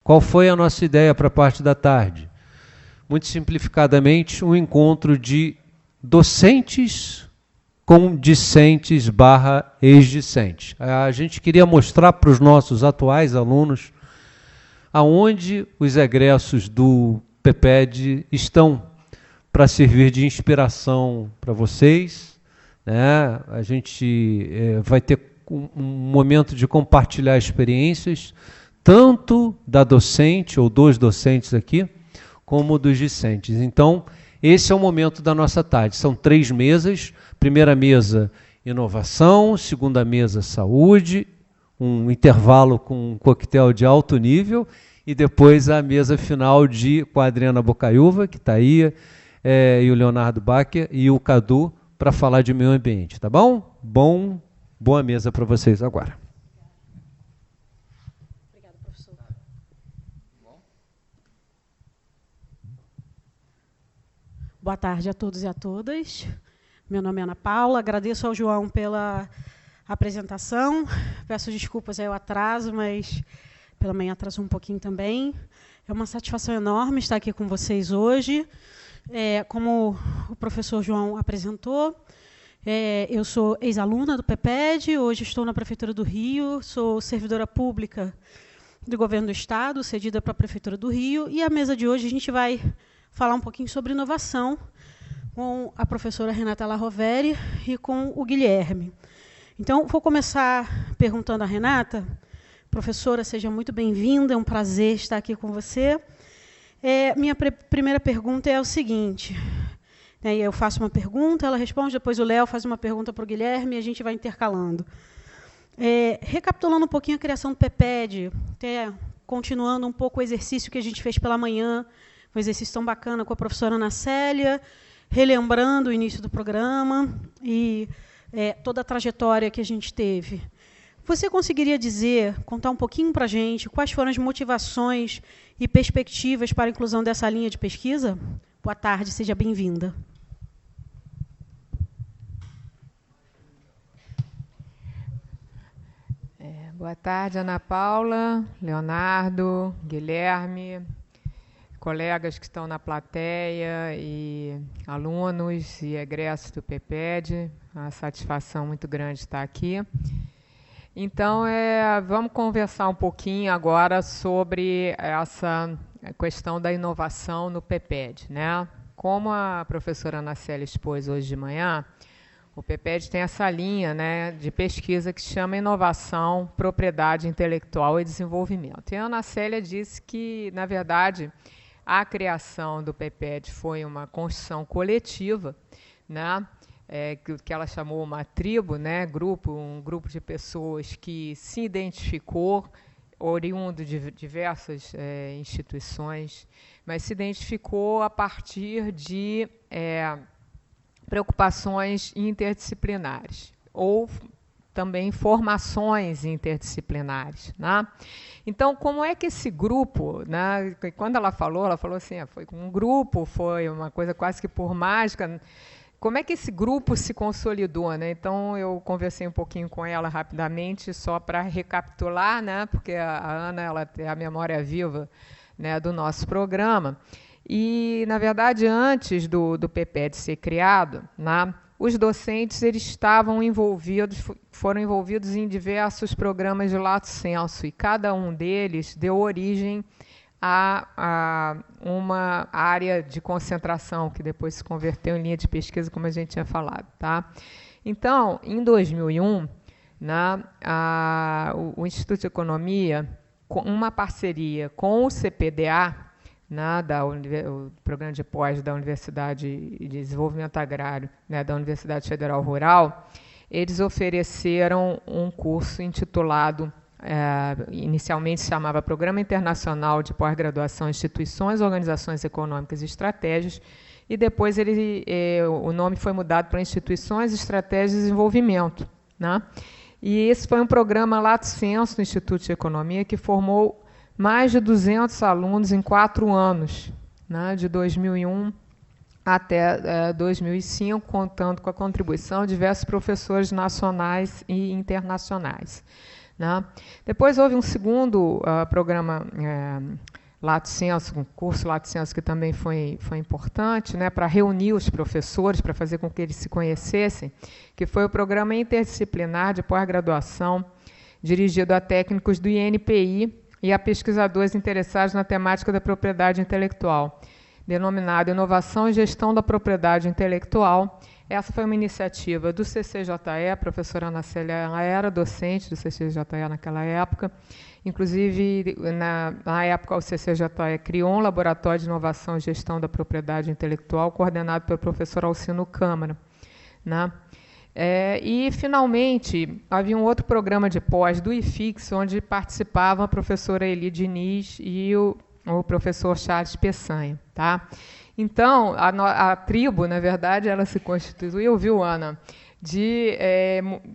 Qual foi a nossa ideia para a parte da tarde? Muito simplificadamente, um encontro de docentes com discentes / ex-discentes. A gente queria mostrar para os nossos atuais alunos aonde os egressos do PEPED estão para servir de inspiração para vocês, né? A gente vai ter um momento de compartilhar experiências, tanto da docente ou dos docentes aqui, como dos discentes. Então, esse é o momento da nossa tarde. São 3 mesas. Primeira mesa, inovação. Segunda mesa, saúde. Um intervalo com um coquetel de alto nível. E depois a mesa final com a Adriana Bocaiúva, que está aí, e o Leonardo Bacher e o Cadu, para falar de meio ambiente. Tá bom? Boa mesa para vocês agora. Obrigada, professor. Boa tarde a todos e a todas. Meu nome é Ana Paula, agradeço ao João pela apresentação. Peço desculpas ao atraso, mas pela manhã atrasou um pouquinho também. É uma satisfação enorme estar aqui com vocês hoje. Como o professor João apresentou, eu sou ex-aluna do PEPED, hoje estou na Prefeitura do Rio, sou servidora pública do Governo do Estado, cedida para a Prefeitura do Rio, e a mesa de hoje a gente vai falar um pouquinho sobre inovação com a professora Renata Larroveri e com o Guilherme. Então, vou começar perguntando à Renata. Professora, seja muito bem-vinda, é um prazer estar aqui com você. Minha primeira pergunta é o seguinte, eu faço uma pergunta, ela responde, depois o Léo faz uma pergunta para o Guilherme e a gente vai intercalando. Recapitulando um pouquinho a criação do PEPED, continuando um pouco o exercício que a gente fez pela manhã, um exercício tão bacana com a professora Ana Célia, relembrando o início do programa e toda a trajetória que a gente teve. Você conseguiria contar um pouquinho para a gente quais foram as motivações e perspectivas para a inclusão dessa linha de pesquisa? Boa tarde, seja bem-vinda. Boa tarde, Ana Paula, Leonardo, Guilherme, colegas que estão na plateia e alunos e egressos do PEPED. Uma satisfação muito grande estar aqui. Então, vamos conversar um pouquinho agora sobre essa questão da inovação no PEPED, né? Como a professora Ana Célia expôs hoje de manhã, o PEPED tem essa linha, né, de pesquisa que se chama Inovação, Propriedade Intelectual e Desenvolvimento. E a Ana Célia disse que, na verdade, a criação do PEPED foi uma construção coletiva, né? Que ela chamou uma tribo, né, um grupo de pessoas que se identificou, oriundo de diversas instituições, mas se identificou a partir de preocupações interdisciplinares, ou também formações interdisciplinares, né? Então, como é que esse grupo, né, quando ela falou assim, foi um grupo, foi uma coisa quase que por mágica. Como é que esse grupo se consolidou, né? Então, eu conversei um pouquinho com ela rapidamente, só para recapitular, né? Porque a Ana ela tem a memória viva, né, do nosso programa. E, na verdade, antes do PEPED ser criado, né, os docentes foram envolvidos em diversos programas de lato sensu, e cada um deles deu origem a uma área de concentração, que depois se converteu em linha de pesquisa, como a gente tinha falado. Tá? Então, em 2001, né, o Instituto de Economia, com uma parceria com o CPDA, né, o Programa de Pós da Universidade de Desenvolvimento Agrário, né, da Universidade Federal Rural, eles ofereceram um curso intitulado, inicialmente se chamava Programa Internacional de Pós-Graduação em Instituições, Organizações Econômicas e Estratégias, e depois o nome foi mudado para Instituições, Estratégias e Desenvolvimento. Né? E esse foi um programa lato sensu no Instituto de Economia que formou mais de 200 alunos em 4 anos, né? De 2001 até 2005, contando com a contribuição de diversos professores nacionais e internacionais. né? Depois houve um segundo programa Lato Sensu, um curso Lato Sensu que também foi importante, né, para reunir os professores, para fazer com que eles se conhecessem, que foi o Programa Interdisciplinar de Pós-Graduação, dirigido a técnicos do INPI e a pesquisadores interessados na temática da propriedade intelectual, denominado Inovação e Gestão da Propriedade Intelectual. Essa foi uma iniciativa do CCJE, a professora Ana Célia, ela era docente do CCJE naquela época. Inclusive, na época, o CCJE criou um laboratório de inovação e gestão da propriedade intelectual, coordenado pelo professor Alcino Câmara, né? E, finalmente, havia um outro programa de pós do IFIX, onde participavam a professora Eli Diniz e o professor Charles Peçanha. Tá? Então, a tribo, na verdade, ela se constituiu, viu, Ana, de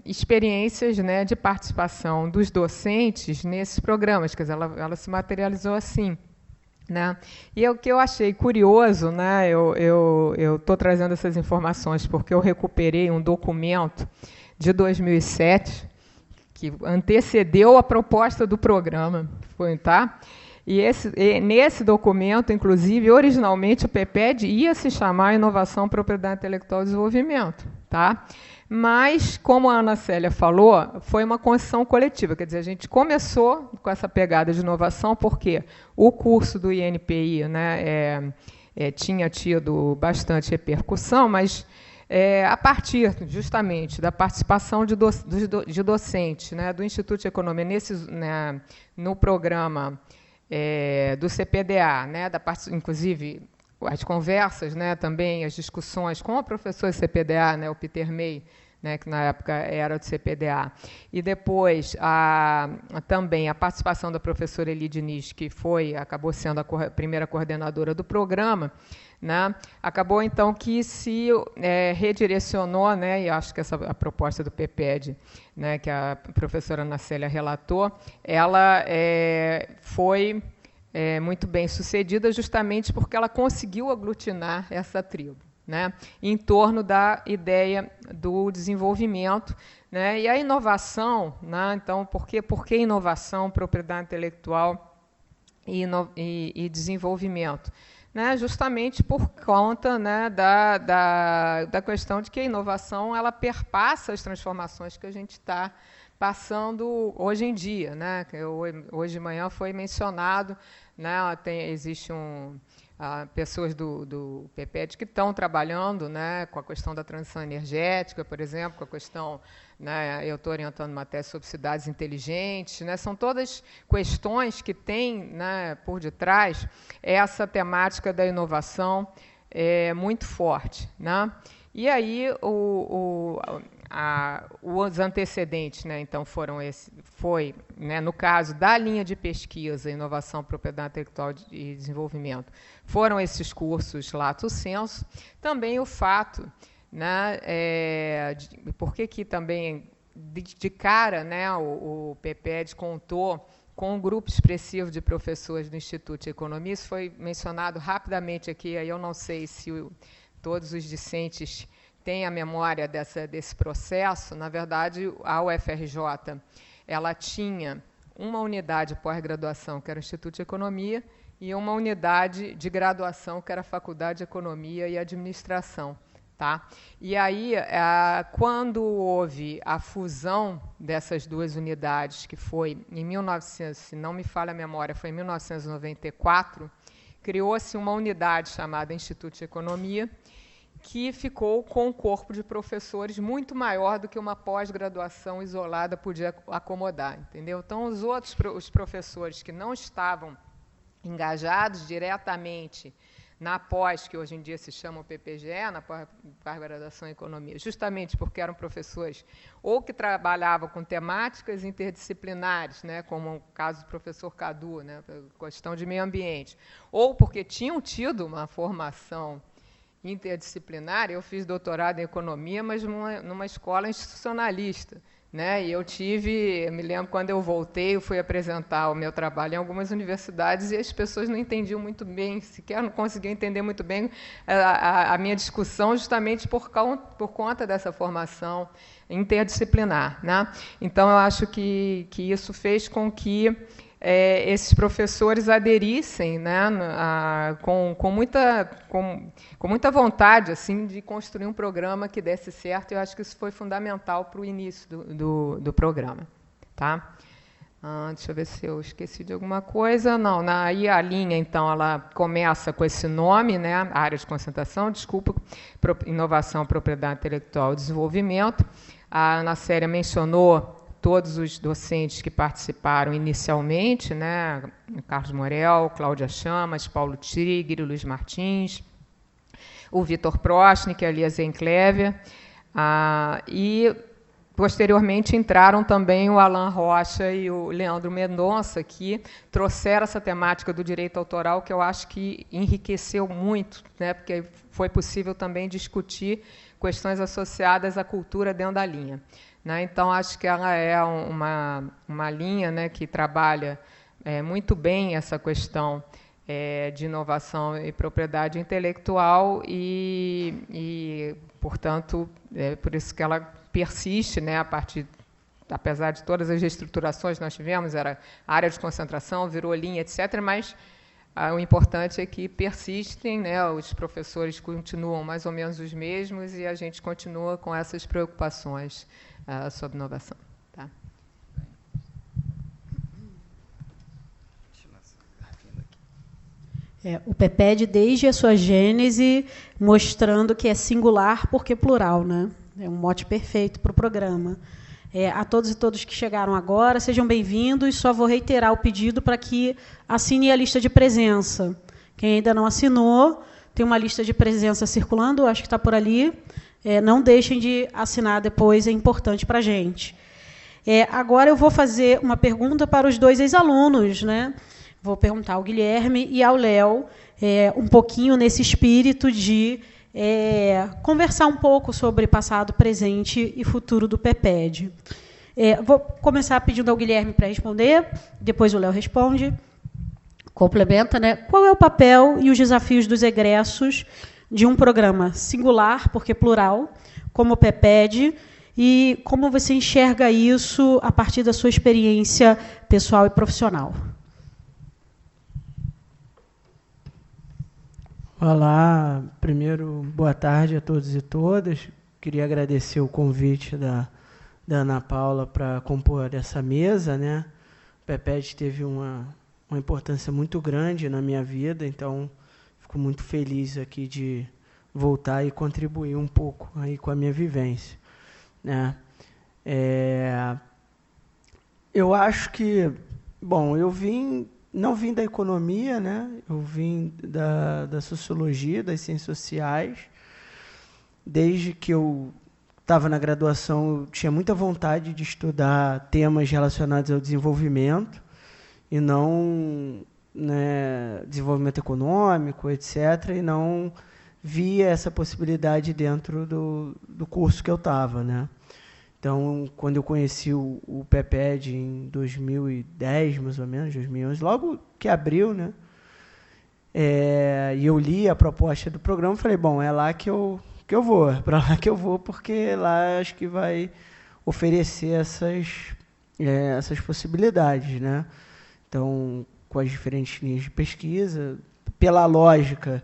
experiências, né, de participação dos docentes nesses programas, quer dizer, ela se materializou assim. Né? E o que eu achei curioso, né, eu estou trazendo essas informações porque eu recuperei um documento de 2007 que antecedeu a proposta do programa, tá? E nesse documento, inclusive, originalmente o PPED ia se chamar Inovação, Propriedade Intelectual e Desenvolvimento, tá? Mas, como a Ana Célia falou, foi uma construção coletiva, quer dizer, a gente começou com essa pegada de inovação porque o curso do INPI, né, tinha tido bastante repercussão, mas a partir, justamente, da participação de docentes, né, do Instituto de Economia no programa do CPDA, né, inclusive as conversas, né, também as discussões com o professor de CPDA, né, o Peter May, né, que na época era do CPDA, e depois também a participação da professora Eli Diniz, que acabou sendo a primeira coordenadora do programa, né, acabou então que se redirecionou, né, e acho que a proposta do PPED, né, que a professora Ana Célia relatou, ela foi muito bem sucedida justamente porque ela conseguiu aglutinar essa tribo, né, em torno da ideia do desenvolvimento, né, e a inovação, né, então, por que inovação, propriedade intelectual e desenvolvimento? Né, justamente por conta, né, da questão de que a inovação ela perpassa as transformações que a gente está passando hoje em dia, né? Hoje de manhã foi mencionado, né, existe pessoas do PPED que estão trabalhando, né, com a questão da transição energética, por exemplo, com a questão, né, eu estou orientando uma tese sobre cidades inteligentes, né, são todas questões que têm, né, por detrás essa temática da inovação muito forte, né? E aí os antecedentes, né, então né, no caso da linha de pesquisa, inovação, propriedade intelectual e desenvolvimento, foram esses cursos Lato Sensu. Também o fato, né, porque que também de cara, né, o PPED contou com um grupo expressivo de professores do Instituto de Economia. Isso foi mencionado rapidamente aqui, aí eu não sei se todos os discentes têm a memória desse processo. Na verdade, a UFRJ ela tinha uma unidade de pós-graduação, que era o Instituto de Economia, e uma unidade de graduação, que era a Faculdade de Economia e Administração. Tá? E aí, quando houve a fusão dessas duas unidades, que foi em 1900, se não me falha a memória, foi em 1994, criou-se uma unidade chamada Instituto de Economia, que ficou com um corpo de professores muito maior do que uma pós-graduação isolada podia acomodar. Entendeu? Então, os professores que não estavam engajados diretamente na pós, que hoje em dia se chama o PPGE, na pós-graduação em Economia, justamente porque eram professores ou que trabalhavam com temáticas interdisciplinares, né, como o caso do professor Cadu, né, questão de meio ambiente, ou porque tinham tido uma formação interdisciplinar. Eu fiz doutorado em Economia, mas numa escola institucionalista, né? E eu me lembro quando eu voltei, eu fui apresentar o meu trabalho em algumas universidades e as pessoas não entendiam muito bem, sequer não conseguiam entender muito bem a minha discussão, justamente por conta dessa formação interdisciplinar, né? Então, eu acho que isso fez com que esses professores aderissem, né, com muita vontade, assim, de construir um programa que desse certo. Eu acho que isso foi fundamental para o início do programa. Tá? Deixa eu ver se eu esqueci de alguma coisa. Não, aí a linha, então, ela começa com esse nome, né, área de concentração, inovação, propriedade intelectual e desenvolvimento. A Ana Célia mencionou todos os docentes que participaram inicialmente, né? Carlos Morel, Cláudia Chamas, Paulo Tigre, Luiz Martins, o Vitor Prochnik, a Lia Zenclever, e posteriormente entraram também o Alan Rocha e o Leandro Mendonça, que trouxeram essa temática do direito autoral, que eu acho que enriqueceu muito, né? Porque foi possível também discutir questões associadas à cultura dentro da linha. Né? Então, acho que ela é uma linha, né, que trabalha muito bem essa questão de inovação e propriedade intelectual e portanto, por isso que ela persiste, né, apesar de todas as reestruturações que nós tivemos, era área de concentração, virou linha, etc., mas o importante é que persistem, né, os professores continuam mais ou menos os mesmos e a gente continua com essas preocupações sobre inovação. Tá? O PEPED, desde a sua gênese, mostrando que é singular porque plural, né? É um mote perfeito para o programa. A todos e todas que chegaram agora, sejam bem-vindos. Só vou reiterar o pedido para que assine a lista de presença. Quem ainda não assinou, tem uma lista de presença circulando, acho que está por ali. Não deixem de assinar depois, é importante para a gente. Agora eu vou fazer uma pergunta para os dois ex-alunos, né? Vou perguntar ao Guilherme e ao Léo um pouquinho nesse espírito de conversar um pouco sobre passado, presente e futuro do PEPED. Vou começar pedindo ao Guilherme para responder, depois o Léo responde, complementa, né? Qual é o papel e os desafios dos egressos de um programa singular, porque plural, como o PEPED, e como você enxerga isso a partir da sua experiência pessoal e profissional? Olá, primeiro, boa tarde a todos e todas. Queria agradecer o convite da Ana Paula para compor essa mesa, né? O PEPED teve uma importância muito grande na minha vida, então fico muito feliz aqui de voltar e contribuir um pouco aí com a minha vivência, né? Eu acho que, bom, não vim da economia, né? Eu vim da sociologia, das ciências sociais. Desde que eu estava na graduação, eu tinha muita vontade de estudar temas relacionados ao desenvolvimento e não, né, desenvolvimento econômico, etc., e não via essa possibilidade dentro do curso que eu estava, né? Então, quando eu conheci o PEPED em 2010, mais ou menos, 2011, logo que abriu, né? E eu li a proposta do programa, falei, bom, é lá que eu vou, é para lá que eu vou, porque lá acho que vai oferecer essas possibilidades, né? Então, com as diferentes linhas de pesquisa, pela lógica,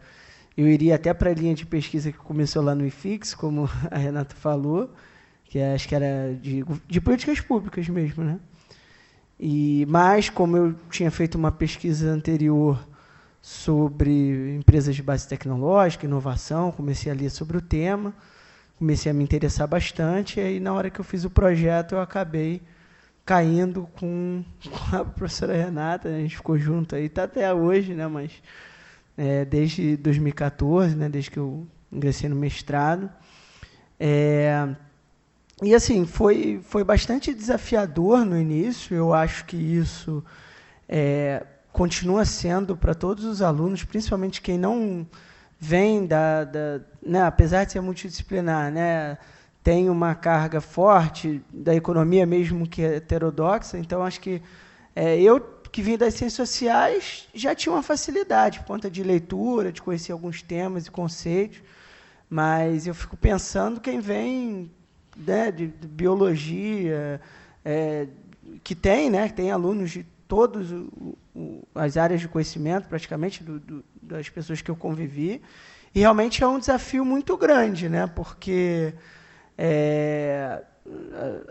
eu iria até para a linha de pesquisa que começou lá no IFIX, como a Renata falou, que acho que era de políticas públicas mesmo, né? Mas, como eu tinha feito uma pesquisa anterior sobre empresas de base tecnológica, inovação, comecei a ler sobre o tema, comecei a me interessar bastante, e aí, na hora que eu fiz o projeto, eu acabei caindo com a professora Renata, né? A gente ficou junto aí, está até hoje, né? Mas desde 2014, né? Desde que eu ingressei no mestrado. E, assim, foi bastante desafiador no início. Eu acho que isso continua sendo para todos os alunos, principalmente quem não vem né, apesar de ser multidisciplinar, né, tem uma carga forte da economia mesmo que é heterodoxa, então acho que eu que vim das ciências sociais já tinha uma facilidade por conta de leitura, de conhecer alguns temas e conceitos, mas eu fico pensando quem vem, né, de biologia, que tem alunos de todas as áreas de conhecimento, praticamente, das pessoas que eu convivi, e realmente é um desafio muito grande, né, porque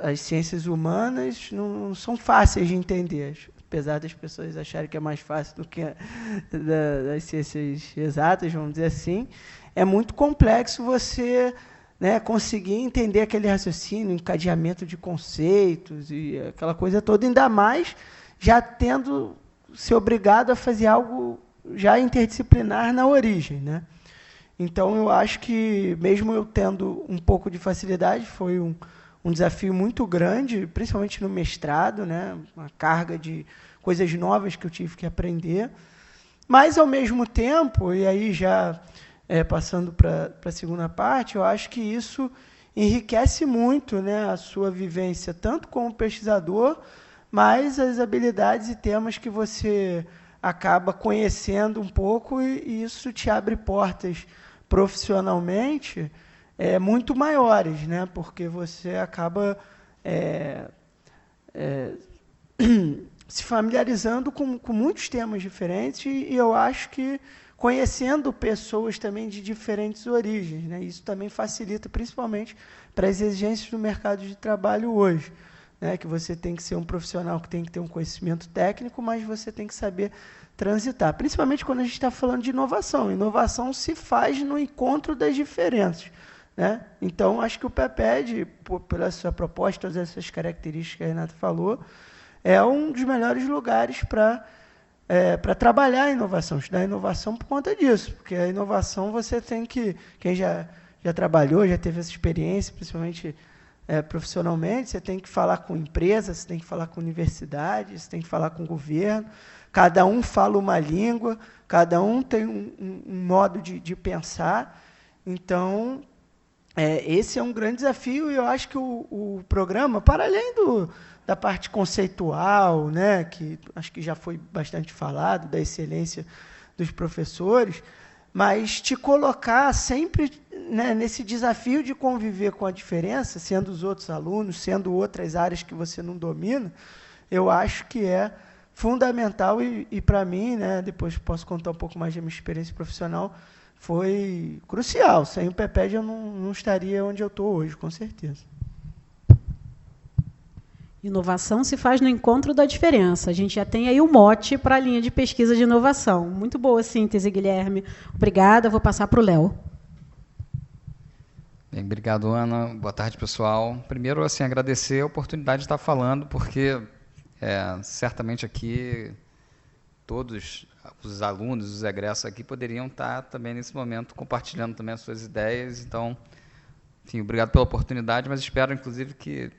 as ciências humanas não são fáceis de entender, apesar das pessoas acharem que é mais fácil do que das ciências exatas, vamos dizer assim. É muito complexo você, né, conseguir entender aquele raciocínio, encadeamento de conceitos e aquela coisa toda, ainda mais já tendo se obrigado a fazer algo já interdisciplinar na origem, né? Então, eu acho que, mesmo eu tendo um pouco de facilidade, foi um desafio muito grande, principalmente no mestrado, né? Uma carga de coisas novas que eu tive que aprender. Mas, ao mesmo tempo, e aí já passando para a segunda parte, eu acho que isso enriquece muito, né, a sua vivência, tanto como pesquisador, mas as habilidades e temas que você acaba conhecendo um pouco, e isso te abre portas profissionalmente muito maiores, né? Porque você acaba se familiarizando com muitos temas diferentes, e eu acho que conhecendo pessoas também de diferentes origens, né? Isso também facilita, principalmente para as exigências do mercado de trabalho hoje, né? Que você tem que ser um profissional que tem que ter um conhecimento técnico, mas você tem que saber transitar, principalmente quando a gente está falando de inovação. Inovação se faz no encontro das diferenças, né? Então, acho que o PEPED, pela sua proposta, todas essas características que a Renata falou, é um dos melhores lugares para trabalhar a inovação, estudar a inovação por conta disso, porque a inovação você tem que, quem já trabalhou, já teve essa experiência, principalmente profissionalmente, você tem que falar com empresas, você tem que falar com universidades, você tem que falar com o governo, cada um fala uma língua, cada um tem um modo de pensar. Então, esse é um grande desafio, e eu acho que o programa, para além da parte conceitual, né, que acho que já foi bastante falado, da excelência dos professores, mas te colocar sempre, né, nesse desafio de conviver com a diferença, sendo os outros alunos, sendo outras áreas que você não domina, eu acho que é fundamental, e para mim, né, depois posso contar um pouco mais da minha experiência profissional, foi crucial. Sem o PEPED eu não estaria onde eu estou hoje, com certeza. Inovação se faz no encontro da diferença. A gente já tem aí o mote para a linha de pesquisa de inovação. Muito boa a síntese, Guilherme. Obrigada. Vou passar para o Léo. Bem, obrigado, Ana. Boa tarde, pessoal. Primeiro, assim, agradecer a oportunidade de estar falando, porque certamente aqui todos os alunos, os egressos aqui poderiam estar também nesse momento compartilhando também as suas ideias. Então, enfim, obrigado pela oportunidade, mas espero, inclusive, que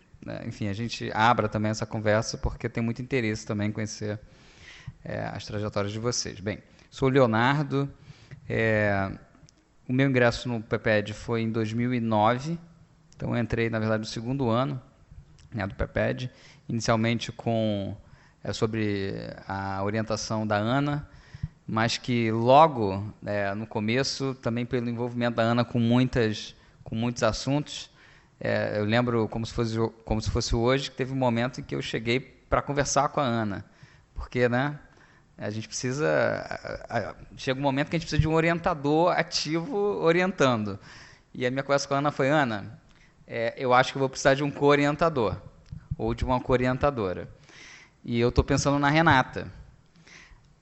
enfim, a gente abra também essa conversa, porque tem muito interesse também em conhecer as trajetórias de vocês. Bem, sou o Leonardo, o meu ingresso no PEPED foi em 2009, então eu entrei, na verdade, no segundo ano, né, do PEPED, inicialmente sobre a orientação da Ana, mas que logo, no começo, também pelo envolvimento da Ana com muitos assuntos. Eu lembro como se fosse hoje, que teve um momento em que eu cheguei para conversar com a Ana, porque, né, a gente precisa, chega um momento que a gente precisa de um orientador ativo orientando, e a minha conversa com a Ana foi: Ana, eu acho que eu vou precisar de um co-orientador, ou de uma co-orientadora, e eu estou pensando na Renata.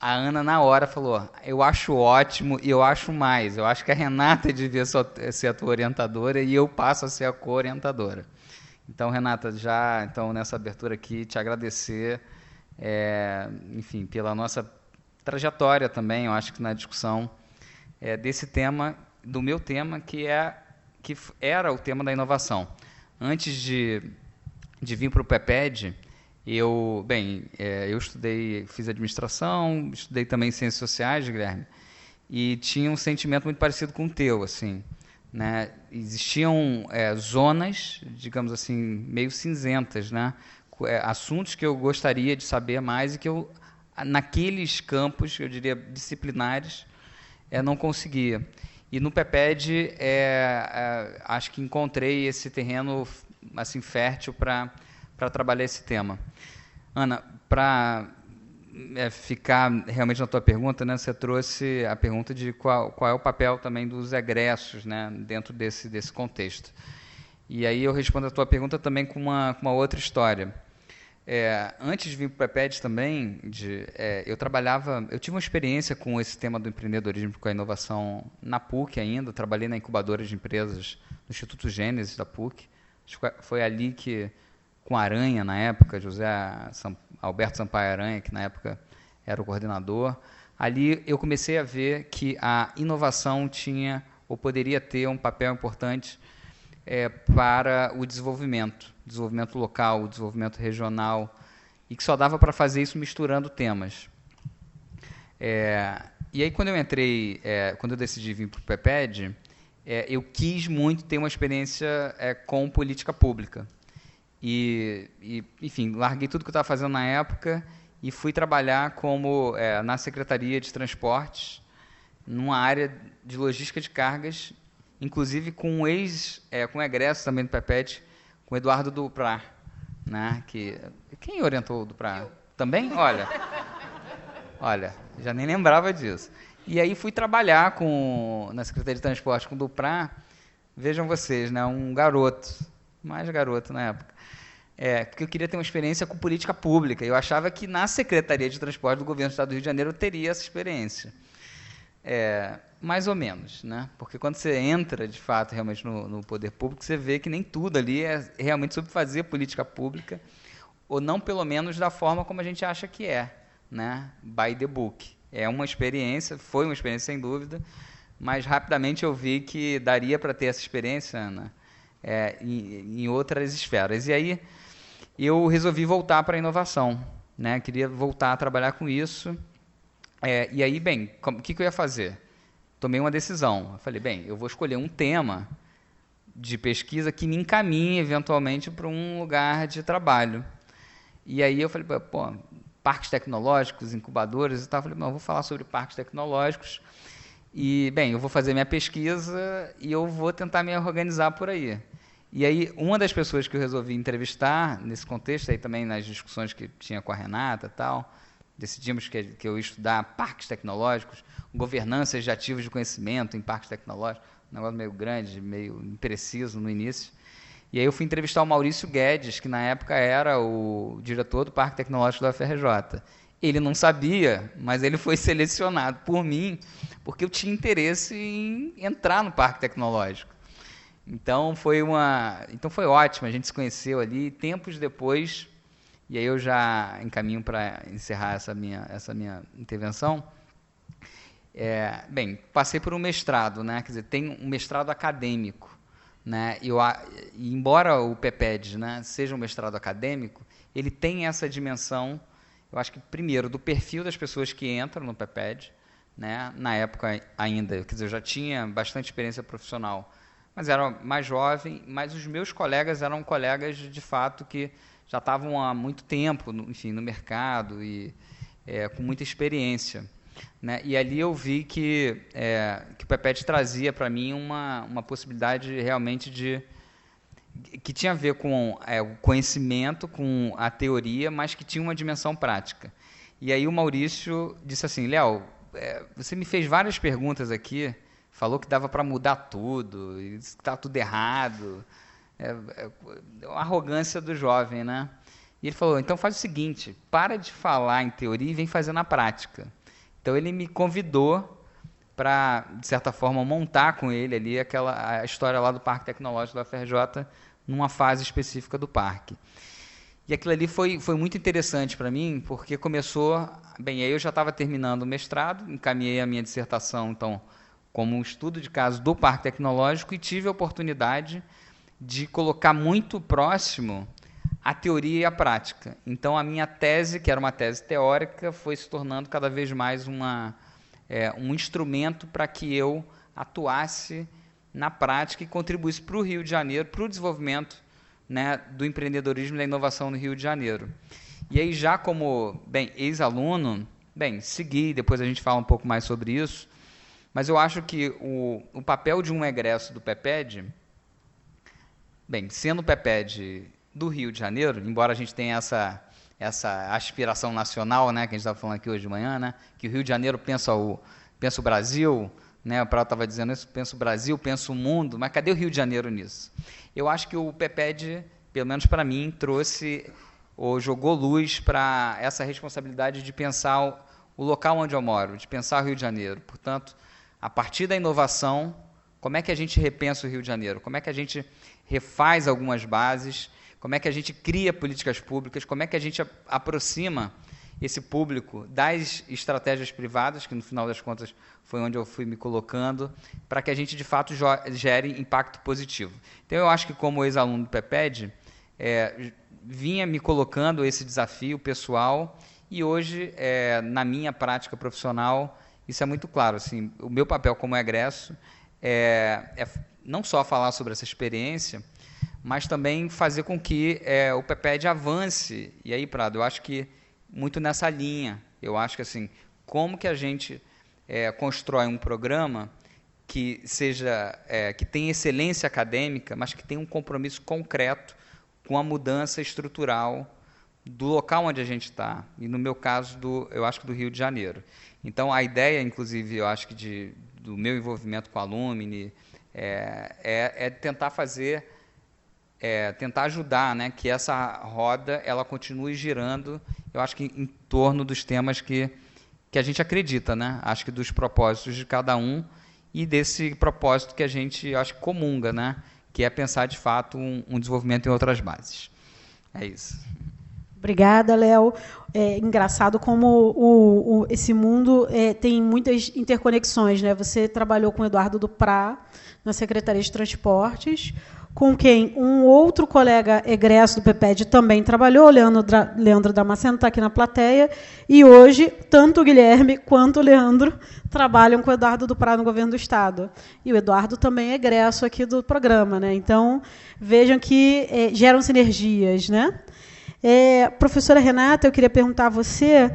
A Ana, na hora, falou: eu acho ótimo e eu acho mais. Eu acho que a Renata devia ser a tua orientadora e eu passo a ser a co-orientadora. Então, Renata, então, nessa abertura aqui, te agradecer, enfim, pela nossa trajetória também, eu acho que na discussão desse tema, do meu tema, que era o tema da inovação. Antes de vir para o PEPED, eu estudei, fiz administração, estudei também ciências sociais, Guilherme, e tinha um sentimento muito parecido com o teu, assim, né? Existiam zonas, digamos assim, meio cinzentas, né? Assuntos que eu gostaria de saber mais e que eu, naqueles campos, eu diria, disciplinares, não conseguia. E no PEPED, acho que encontrei esse terreno assim, fértil para trabalhar esse tema. Ana, para ficar realmente na tua pergunta, né, você trouxe a pergunta de qual é o papel também dos egressos, né, dentro desse contexto. E aí eu respondo a tua pergunta também com uma outra história. Antes de vir para o PEPED também, eu tive uma experiência com esse tema do empreendedorismo, com a inovação na PUC ainda. Trabalhei na incubadora de empresas no Instituto Gênesis da PUC. Foi ali que, com a Aranha na época, Alberto Sampaio Aranha, que na época era o coordenador, ali eu comecei a ver que a inovação tinha ou poderia ter um papel importante para o desenvolvimento local, o desenvolvimento regional, e que só dava para fazer isso misturando temas. E aí, quando eu decidi vir para o PEPED, eu quis muito ter uma experiência com política pública. Enfim, larguei tudo que eu estava fazendo na época e fui trabalhar na Secretaria de Transportes, numa área de logística de cargas, inclusive com com egresso também do PEPED, com o Eduardo Duprá, né? Quem orientou o Duprá? Também? Olha, já nem lembrava disso. E aí fui trabalhar na Secretaria de Transporte com o Duprá, vejam vocês, né? Um garoto, mais garoto na época, porque eu queria ter uma experiência com política pública. Eu achava que na Secretaria de Transporte do Governo do Estado do Rio de Janeiro eu teria essa experiência. Mais ou menos, né? Porque quando você entra, de fato, realmente no poder público, você vê que nem tudo ali é realmente sobre fazer política pública, ou não, pelo menos, da forma como a gente acha que né? By the book. Foi uma experiência sem dúvida, mas rapidamente eu vi que daria para ter essa experiência, Ana, em outras esferas. E aí eu resolvi voltar para a inovação, né? Queria voltar a trabalhar com isso. E aí, bem, o que eu ia fazer? Tomei uma decisão. Eu falei, bem, eu vou escolher um tema de pesquisa que me encaminhe, eventualmente, para um lugar de trabalho. E aí eu falei, parques tecnológicos, incubadores e tal. Eu falei, não, eu vou falar sobre parques tecnológicos e, bem, eu vou fazer minha pesquisa e eu vou tentar me organizar por aí. E aí, uma das pessoas que eu resolvi entrevistar, nesse contexto, aí também nas discussões que tinha com a Renata e tal, decidimos que eu ia estudar parques tecnológicos, governanças de ativos de conhecimento em parques tecnológicos, um negócio meio grande, meio impreciso no início. E aí eu fui entrevistar o Maurício Guedes, que na época era o diretor do Parque Tecnológico da UFRJ. Ele não sabia, mas ele foi selecionado por mim, porque eu tinha interesse em entrar no Parque Tecnológico. Então foi ótimo, a gente se conheceu ali, tempos depois, e aí eu já encaminho para encerrar essa minha intervenção. Bem, passei por um mestrado, né? Quer dizer, tem um mestrado acadêmico, né? E embora o PEPED, né, seja um mestrado acadêmico, ele tem essa dimensão, eu acho que, primeiro, do perfil das pessoas que entram no PEPED, né? Na época ainda, quer dizer, eu já tinha bastante experiência profissional, mas era mais jovem, mas os meus colegas eram colegas, de fato, que já estavam há muito tempo, enfim, no mercado e com muita experiência, né? E ali eu vi que o PEPED trazia para mim uma possibilidade realmente que tinha a ver com o conhecimento, com a teoria, mas que tinha uma dimensão prática. E aí o Maurício disse assim, Léo, você me fez várias perguntas aqui, falou que dava para mudar tudo, e que estava tudo errado, a arrogância do jovem, né? E ele falou, então faz o seguinte, para de falar em teoria e vem fazer na prática. Então ele me convidou para, de certa forma, montar com ele ali a história lá do Parque Tecnológico da UFRJ numa fase específica do parque. E aquilo ali foi muito interessante para mim, porque começou... Bem, aí eu já estava terminando o mestrado, encaminhei a minha dissertação, então, como um estudo de caso do Parque Tecnológico e tive a oportunidade de colocar muito próximo a teoria e a prática. Então, a minha tese, que era uma tese teórica, foi se tornando cada vez mais um instrumento para que eu atuasse na prática e contribuísse para o Rio de Janeiro, para o desenvolvimento, né, do empreendedorismo e da inovação no Rio de Janeiro. E aí, já como, ex-aluno, segui, depois a gente fala um pouco mais sobre isso, mas eu acho que o papel de um egresso do PEPED, sendo o PEPED do Rio de Janeiro, embora a gente tenha essa aspiração nacional, né, que a gente estava falando aqui hoje de manhã, né, que o Rio de Janeiro pensa o Brasil, né, o Prado estava dizendo isso, pensa o Brasil, pensa o mundo, mas cadê o Rio de Janeiro nisso? Eu acho que o PEPED, pelo menos para mim, trouxe ou jogou luz para essa responsabilidade de pensar o local onde eu moro, de pensar o Rio de Janeiro. Portanto, a partir da inovação, como é que a gente repensa o Rio de Janeiro? Como é que a gente refaz algumas bases? Como é que a gente cria políticas públicas? Como é que a gente aproxima esse público das estratégias privadas, que no final das contas foi onde eu fui me colocando, para que a gente de fato gere impacto positivo. Então eu acho que como ex-aluno do PEPED, vinha me colocando esse desafio pessoal e hoje, na minha prática profissional, isso é muito claro. Assim, o meu papel como egresso é não só falar sobre essa experiência, mas também fazer com que o PEPED avance. E aí, Prado, eu acho que muito nessa linha. Eu acho que assim, como que a gente constrói um programa que seja que tenha excelência acadêmica, mas que tenha um compromisso concreto com a mudança estrutural do local onde a gente está. E no meu caso, eu acho que do Rio de Janeiro. Então, a ideia, inclusive, eu acho que do meu envolvimento com a Alumni é tentar fazer, tentar ajudar, né, que essa roda ela continue girando, eu acho que em torno dos temas que a gente acredita, né? Acho que dos propósitos de cada um e desse propósito que a gente, acho que comunga, né? Que é pensar, de fato, um desenvolvimento em outras bases. É isso. Obrigada, Léo. É engraçado como esse mundo tem muitas interconexões, né? Você trabalhou com o Eduardo Duprá, na Secretaria de Transportes, com quem um outro colega egresso do PEPED também trabalhou, o Leandro Damasceno está aqui na plateia, e hoje, tanto o Guilherme quanto o Leandro trabalham com o Eduardo Duprá no governo do Estado. E o Eduardo também é egresso aqui do programa, né? Então, vejam que geram sinergias, né? Professora Renata, eu queria perguntar a você,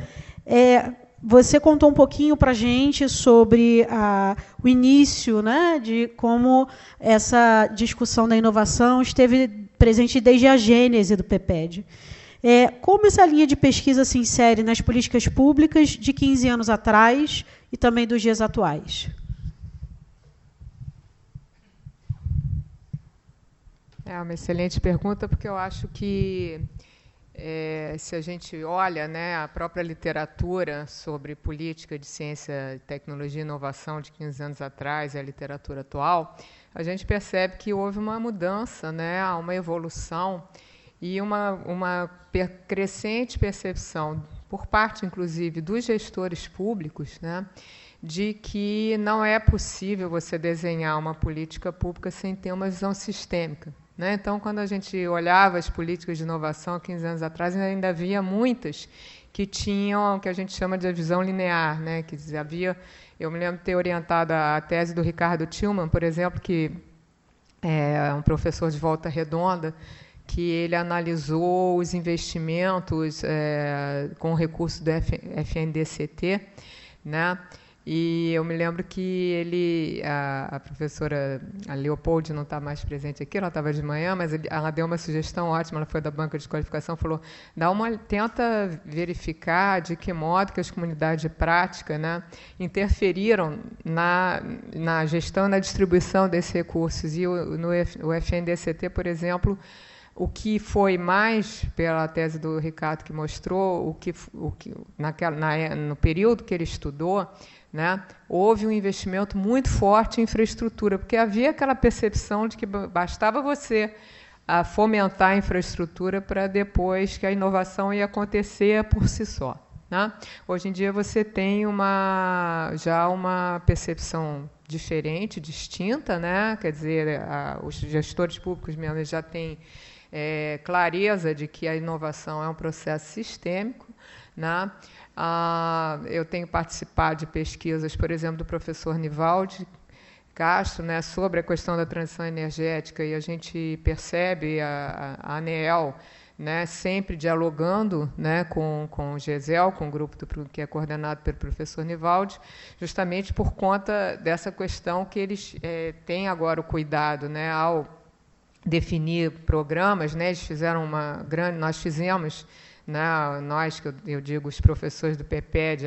você contou um pouquinho para a gente sobre o início, né, de como essa discussão da inovação esteve presente desde a gênese do PEPED. Como essa linha de pesquisa se insere nas políticas públicas de 15 anos atrás e também dos dias atuais? É uma excelente pergunta, porque eu acho que se a gente olha, né, a própria literatura sobre política de ciência, tecnologia e inovação de 15 anos atrás e a literatura atual, a gente percebe que houve uma mudança, né, uma evolução e uma crescente percepção, por parte, inclusive, dos gestores públicos, né, de que não é possível você desenhar uma política pública sem ter uma visão sistêmica. Né? Então, quando a gente olhava as políticas de inovação há 15 anos atrás, ainda havia muitas que tinham o que a gente chama de visão linear. Né? Que eu me lembro de ter orientado a tese do Ricardo Tillman, por exemplo, que é um professor de Volta Redonda, que ele analisou os investimentos com recurso do FNDCT, né? E eu me lembro que a professora a Leopoldi não está mais presente aqui, ela estava de manhã, mas ela deu uma sugestão ótima, ela foi da banca de qualificação, falou, tenta verificar de que modo que as comunidades de prática, né, interferiram na gestão e na distribuição desses recursos. E o FNDCT, por exemplo, o que foi mais, pela tese do Ricardo que mostrou, no período que ele estudou, né, houve um investimento muito forte em infraestrutura, porque havia aquela percepção de que bastava você fomentar a infraestrutura para depois que a inovação ia acontecer por si só. Né? Hoje em dia você tem já uma percepção diferente, distinta, né? Quer dizer, os gestores públicos mesmo já têm clareza de que a inovação é um processo sistêmico, né? Eu tenho participado de pesquisas, por exemplo, do professor Nivaldi, Castro, né, sobre a questão da transição energética, e a gente percebe a ANEEL, né, sempre dialogando, né, com o GESEL, com o grupo que é coordenado pelo professor Nivaldi, justamente por conta dessa questão que eles têm agora o cuidado, né, ao definir programas, né, eles fizeram nós fizemos, né, nós, que eu digo, os professores do PEPED,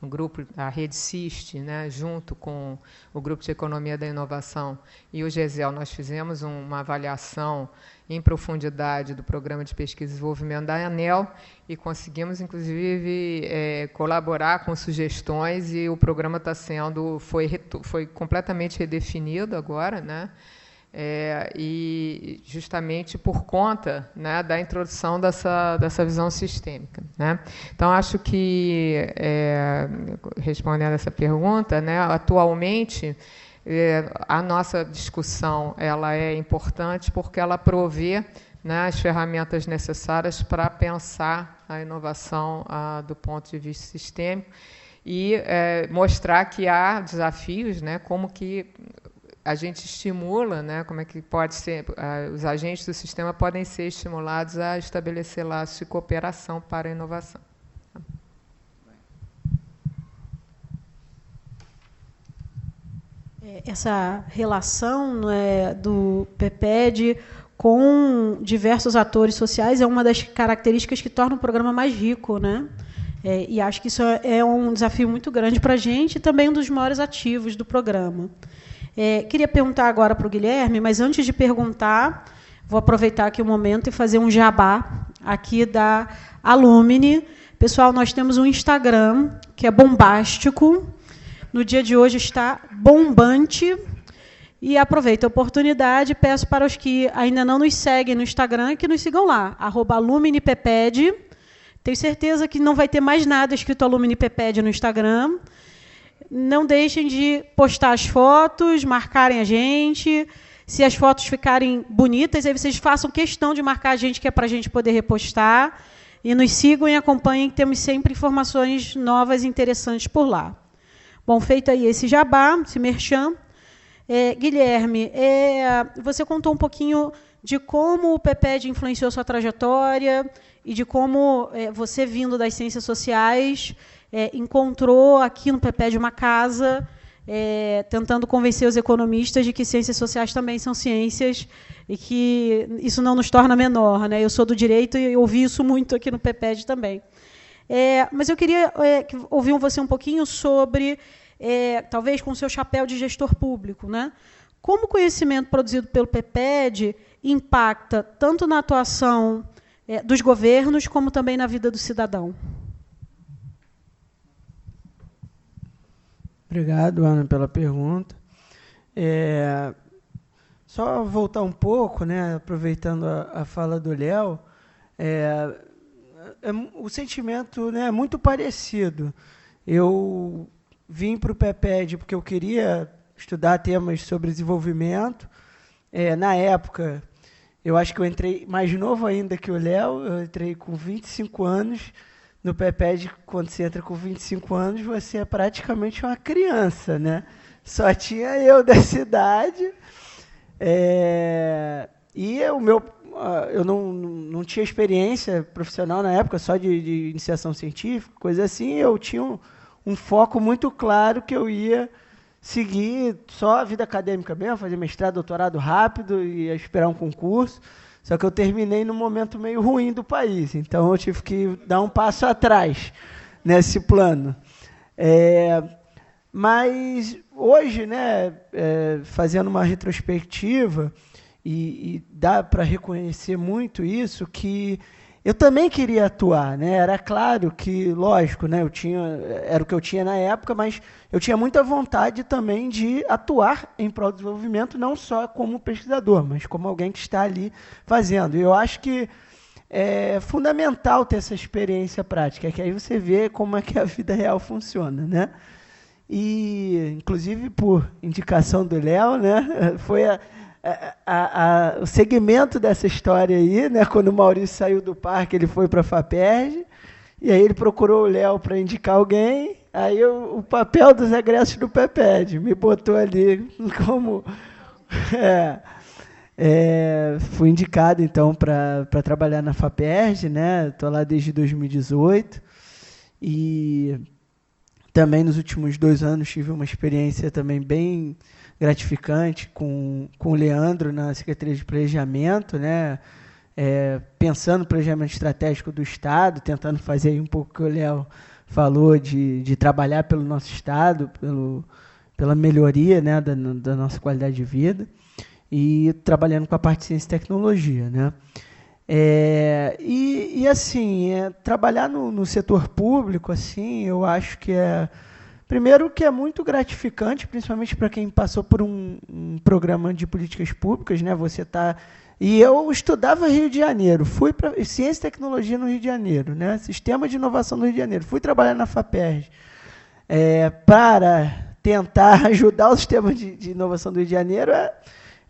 o grupo, a Rede CIST, né, junto com o Grupo de Economia da Inovação e o GESEL, nós fizemos uma avaliação em profundidade do Programa de Pesquisa e Desenvolvimento da ANEEL e conseguimos, inclusive, colaborar com sugestões, e o programa foi completamente redefinido agora, né? E justamente por conta, né, da introdução dessa visão sistêmica, né? Então, acho que, respondendo essa pergunta, né, atualmente, a nossa discussão ela é importante porque ela provê, né, as ferramentas necessárias para pensar a inovação do ponto de vista sistêmico e mostrar que há desafios, né, como que a gente estimula, né, como é que pode ser, os agentes do sistema podem ser estimulados a estabelecer laços de cooperação para a inovação. Essa relação, né, do PEPED com diversos atores sociais é uma das características que torna o programa mais rico, né? E acho que isso é um desafio muito grande para a gente e também um dos maiores ativos do programa. Queria perguntar agora para o Guilherme, mas antes de perguntar, vou aproveitar aqui o momento e fazer um jabá aqui da Alumni. Pessoal, nós temos um Instagram que é bombástico. No dia de hoje está bombante. E aproveito a oportunidade e peço para os que ainda não nos seguem no Instagram que nos sigam lá, @AlumniPEPED. Tenho certeza que não vai ter mais nada escrito AlumniPEPED no Instagram. Não deixem de postar as fotos, marcarem a gente. Se as fotos ficarem bonitas, aí vocês façam questão de marcar a gente, que é para a gente poder repostar. E nos sigam e acompanhem, que temos sempre informações novas e interessantes por lá. Bom, feito aí esse jabá, esse merchan. Guilherme, você contou um pouquinho de como o PEPED influenciou sua trajetória e de como você, vindo das ciências sociais, encontrou aqui no PEPED uma casa, tentando convencer os economistas de que ciências sociais também são ciências e que isso não nos torna menor, né? Eu sou do direito e ouvi isso muito aqui no PEPED também. Mas eu queria ouvir você um pouquinho sobre, talvez com o seu chapéu de gestor público, né? Como o conhecimento produzido pelo PEPED impacta tanto na atuação dos governos como também na vida do cidadão? Obrigado, Ana, pela pergunta. Só voltar um pouco, né, aproveitando a fala do Léo, o sentimento, né, é muito parecido. Eu vim para o PEPED porque eu queria estudar temas sobre desenvolvimento. Na época, eu acho que eu entrei mais novo ainda que o Léo, eu entrei com 25 anos. No PEPED, quando você entra com 25 anos, você é praticamente uma criança, né? Só tinha eu dessa idade. E eu não tinha experiência profissional na época, só de iniciação científica, coisa assim. Eu tinha um foco muito claro que eu ia seguir só a vida acadêmica mesmo, fazer mestrado, doutorado rápido e esperar um concurso. Só que eu terminei num momento meio ruim do país, então eu tive que dar um passo atrás nesse plano. Mas hoje, né, fazendo uma retrospectiva, e dá para reconhecer muito isso, que eu também queria atuar, né? Era claro que, lógico, né, era o que eu tinha na época, mas eu tinha muita vontade também de atuar em prol do desenvolvimento, não só como pesquisador, mas como alguém que está ali fazendo. E eu acho que é fundamental ter essa experiência prática, que aí você vê como é que a vida real funciona, né? E, inclusive, por indicação do Léo, né, foi o segmento dessa história aí, né, quando o Maurício saiu do parque, ele foi para a FAPERJ, e aí ele procurou o Léo para indicar alguém, Aí o papel dos egressos do PEPED me botou ali como... fui indicado, então, para trabalhar na FAPERJ, né? Estou lá desde 2018. E também nos últimos 2 anos tive uma experiência também bem gratificante com o Leandro na Secretaria de Planejamento, né? Pensando no planejamento estratégico do Estado, tentando fazer aí um pouco o que o Léo falou de trabalhar pelo nosso Estado, pela melhoria, né, da nossa qualidade de vida, e trabalhando com a parte de ciência e tecnologia, né? Assim, trabalhar no setor público, assim, eu acho que primeiro que é muito gratificante, principalmente para quem passou por um programa de políticas públicas, né? E eu estudava Rio de Janeiro, fui para Ciência e Tecnologia no Rio de Janeiro, né? Sistema de Inovação no Rio de Janeiro, fui trabalhar na FAPERJ para tentar ajudar o sistema de inovação do Rio de Janeiro.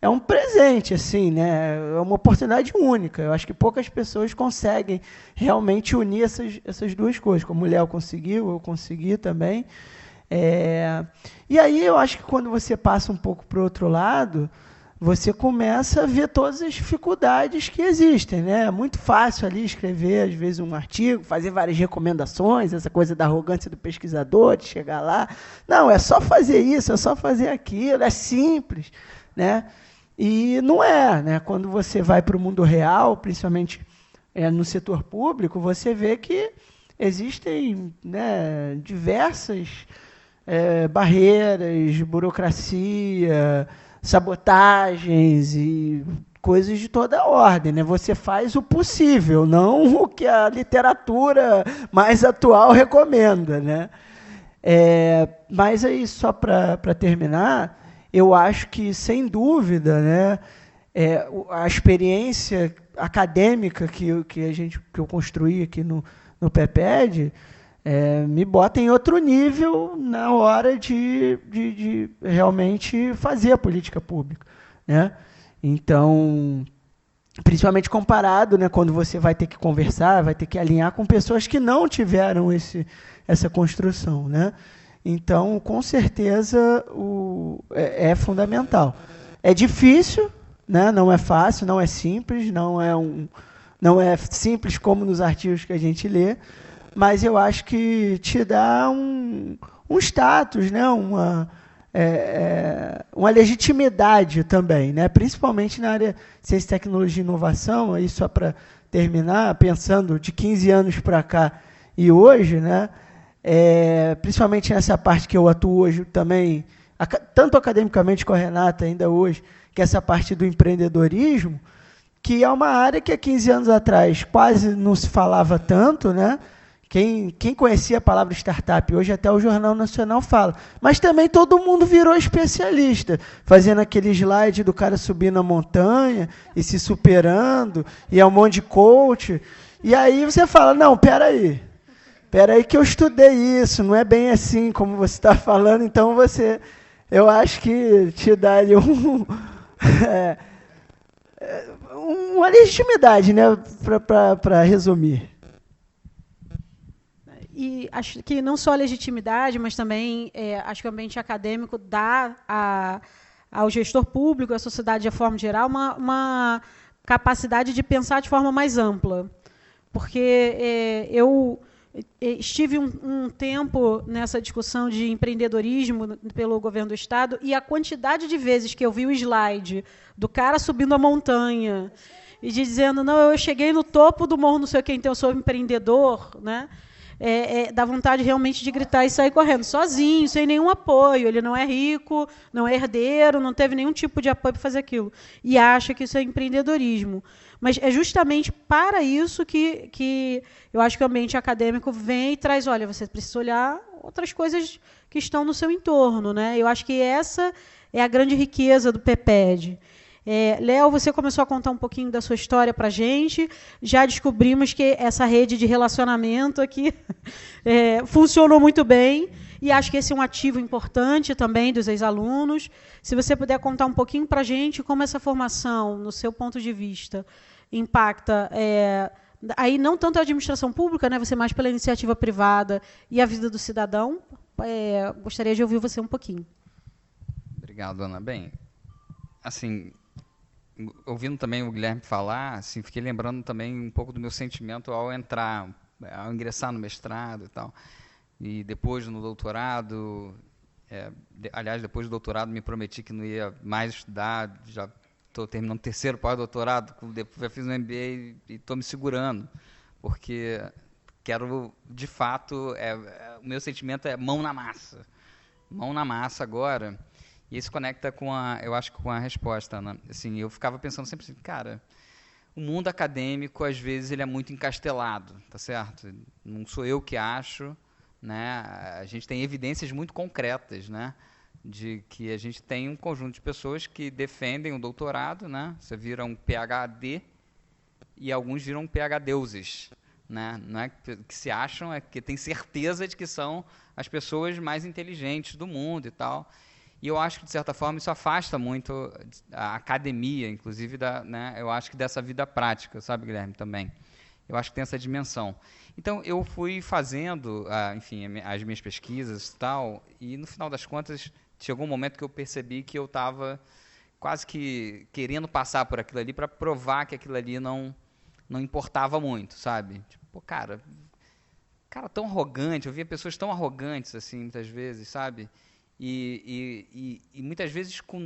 É um presente, assim, né? É uma oportunidade única. Eu acho que poucas pessoas conseguem realmente unir essas duas coisas, como o Léo conseguiu, eu consegui também. E aí eu acho que quando você passa um pouco para o outro lado, você começa a ver todas as dificuldades que existem, né? É muito fácil ali escrever, às vezes, um artigo, fazer várias recomendações, essa coisa da arrogância do pesquisador, de chegar lá. Não, é só fazer isso, é só fazer aquilo, é simples, né? E não é, né? Quando você vai para o mundo real, principalmente no setor público, você vê que existem, né, diversas barreiras, burocracia, sabotagens e coisas de toda a ordem, né? Você faz o possível, não o que a literatura mais atual recomenda, né? Mas aí, só para terminar, eu acho que, sem dúvida, né, a experiência acadêmica que eu construí aqui no PEPED me bota em outro nível na hora de realmente fazer a política pública, né? Então, principalmente comparado, né, quando você vai ter que conversar, vai ter que alinhar com pessoas que não tiveram essa construção, né? Então, com certeza, é fundamental. É difícil, né? Não é fácil, não é simples, não é simples como nos artigos que a gente lê, mas eu acho que te dá um status, né? Uma legitimidade também, né? Principalmente na área de ciência, tecnologia e inovação, aí só para terminar, pensando de 15 anos para cá e hoje, né? Principalmente nessa parte que eu atuo hoje também, tanto academicamente com a Renata ainda hoje, que é essa parte do empreendedorismo, que é uma área que há 15 anos atrás quase não se falava tanto, né? Quem conhecia a palavra startup, hoje até o Jornal Nacional fala. Mas também todo mundo virou especialista, fazendo aquele slide do cara subindo a montanha e se superando, e é um monte de coach. E aí você fala, não, peraí que eu estudei isso, não é bem assim como você está falando, então eu acho que te dá ali uma legitimidade, né, para resumir. E acho que não só a legitimidade, mas também acho que o ambiente acadêmico dá ao gestor público, à sociedade de forma geral, uma capacidade de pensar de forma mais ampla. Porque eu estive um tempo nessa discussão de empreendedorismo pelo governo do Estado, e a quantidade de vezes que eu vi o slide do cara subindo a montanha e dizendo, não, eu cheguei no topo do morro, não sei o que, então eu sou empreendedor, né? Dá vontade realmente de gritar e sair correndo, sozinho, sem nenhum apoio. Ele não é rico, não é herdeiro, não teve nenhum tipo de apoio para fazer aquilo. E acha que isso é empreendedorismo. Mas é justamente para isso que eu acho que o ambiente acadêmico vem e traz, olha, você precisa olhar outras coisas que estão no seu entorno, né? Eu acho que essa é a grande riqueza do PEPED. Léo, você começou a contar um pouquinho da sua história para a gente. Já descobrimos que essa rede de relacionamento aqui funcionou muito bem. E acho que esse é um ativo importante também dos ex-alunos. Se você puder contar um pouquinho para a gente como essa formação, no seu ponto de vista, impacta aí não tanto a administração pública, né, você mais pela iniciativa privada e a vida do cidadão. Gostaria de ouvir você um pouquinho. Obrigado, Ana. Bem, assim, ouvindo também o Guilherme falar, assim, fiquei lembrando também um pouco do meu sentimento ao ingressar no mestrado e tal. E depois no doutorado, aliás, depois do doutorado me prometi que não ia mais estudar, já estou terminando o terceiro pós-doutorado, já fiz um MBA e estou me segurando, porque quero, de fato, o meu sentimento é mão na massa. Mão na massa agora. E isso conecta eu acho, com a resposta, Ana. Assim, eu ficava pensando sempre assim, cara, o mundo acadêmico, às vezes, ele é muito encastelado, tá certo? Não sou eu que acho, né? A gente tem evidências muito concretas, né? De que a gente tem um conjunto de pessoas que defendem o doutorado, né? Você vira um PhD e alguns viram PhDeuses, né? Não é que se acham, é que tem certeza de que são as pessoas mais inteligentes do mundo e tal. E eu acho que, de certa forma, isso afasta muito a academia, inclusive, né? Eu acho que dessa vida prática, sabe, Guilherme, também. Eu acho que tem essa dimensão. Então, eu fui fazendo, enfim, as minhas pesquisas e tal, e, no final das contas, chegou um momento que eu percebi que eu estava quase que querendo passar por aquilo ali para provar que aquilo ali não importava muito, sabe? Tipo, cara tão arrogante, eu via pessoas tão arrogantes, assim, muitas vezes, sabe? E muitas vezes com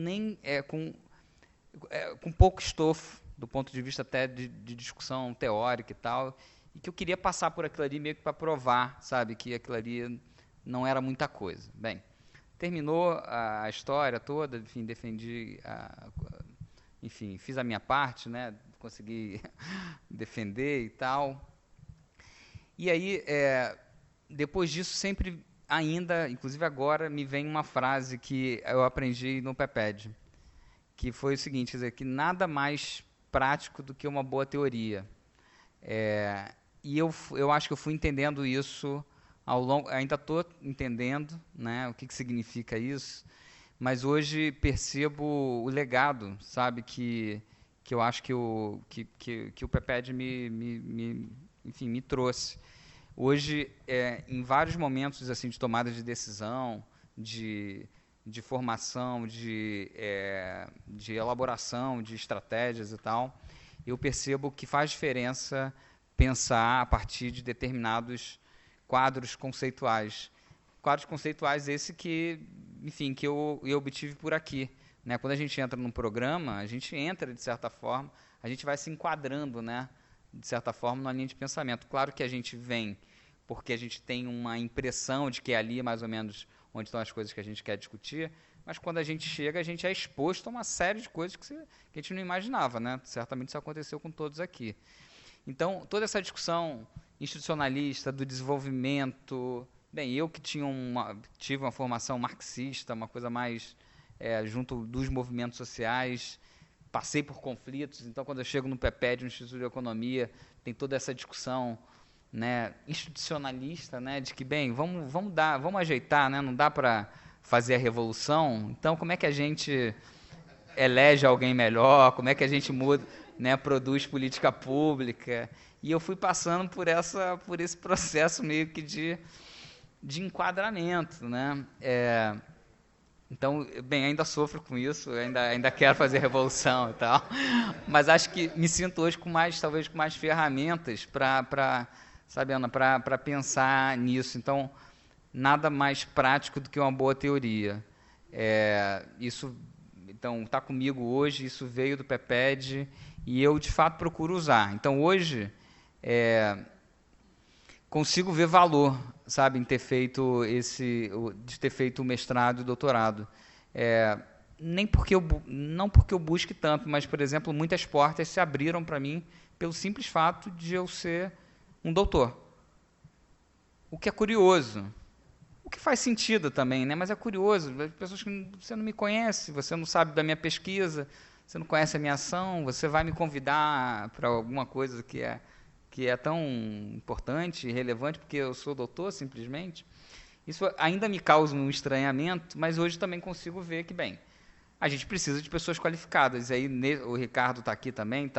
pouco estofo, do ponto de vista até de discussão teórica e tal, e que eu queria passar por aquilo ali meio que para provar, sabe, que aquilo ali não era muita coisa. Bem, terminou a história toda, enfim, defendi, enfim, fiz a minha parte, né, consegui defender e tal. E aí, depois disso, sempre ainda, inclusive agora, me vem uma frase que eu aprendi no PEPED, que foi o seguinte, quer dizer, que nada mais prático do que uma boa teoria. E eu acho que eu fui entendendo isso ao longo, ainda estou entendendo, né, o que significa isso, mas hoje percebo o legado, sabe, que eu acho que o PEPED enfim, me trouxe. Hoje, em vários momentos assim, de tomada de decisão, de formação, de elaboração de estratégias e tal, eu percebo que faz diferença pensar a partir de determinados quadros conceituais. Quadros conceituais esse que, enfim, que eu obtive por aqui. Né? Quando a gente entra num programa, a gente entra, de certa forma, a gente vai se enquadrando, né? De certa forma, numa linha de pensamento. Claro que a gente vem porque a gente tem uma impressão de que é ali mais ou menos onde estão as coisas que a gente quer discutir, mas quando a gente chega, a gente é exposto a uma série de coisas que a gente não imaginava, né? Certamente isso aconteceu com todos aqui. Então, toda essa discussão institucionalista do desenvolvimento, bem, eu que tive uma formação marxista, uma coisa mais junto dos movimentos sociais, passei por conflitos, então quando eu chego no PEPED, no Instituto de Economia, tem toda essa discussão, né, institucionalista, né, de que, bem, vamos ajeitar, né, não dá para fazer a revolução, então como é que a gente elege alguém melhor, como é que a gente muda, né, produz política pública, e eu fui passando por esse processo meio que de enquadramento, né, então, bem, ainda sofro com isso, ainda quero fazer revolução e tal, mas acho que me sinto hoje talvez com mais ferramentas para sabe, Ana, para pensar nisso. Então, nada mais prático do que uma boa teoria. Isso, então, está comigo hoje, isso veio do PEPED e eu, de fato, procuro usar. Então, hoje, consigo ver valor, sabe, em ter feito o mestrado e o doutorado. Não porque eu busque tanto, mas, por exemplo, muitas portas se abriram para mim pelo simples fato de eu ser um doutor. O que é curioso. O que faz sentido também, né? Mas é curioso. As pessoas que você não me conhece, você não sabe da minha pesquisa, você não conhece a minha ação, você vai me convidar para alguma coisa que é tão importante e relevante porque eu sou doutor, simplesmente. Isso ainda me causa um estranhamento, mas hoje também consigo ver que, bem, a gente precisa de pessoas qualificadas. E aí o Ricardo está aqui também,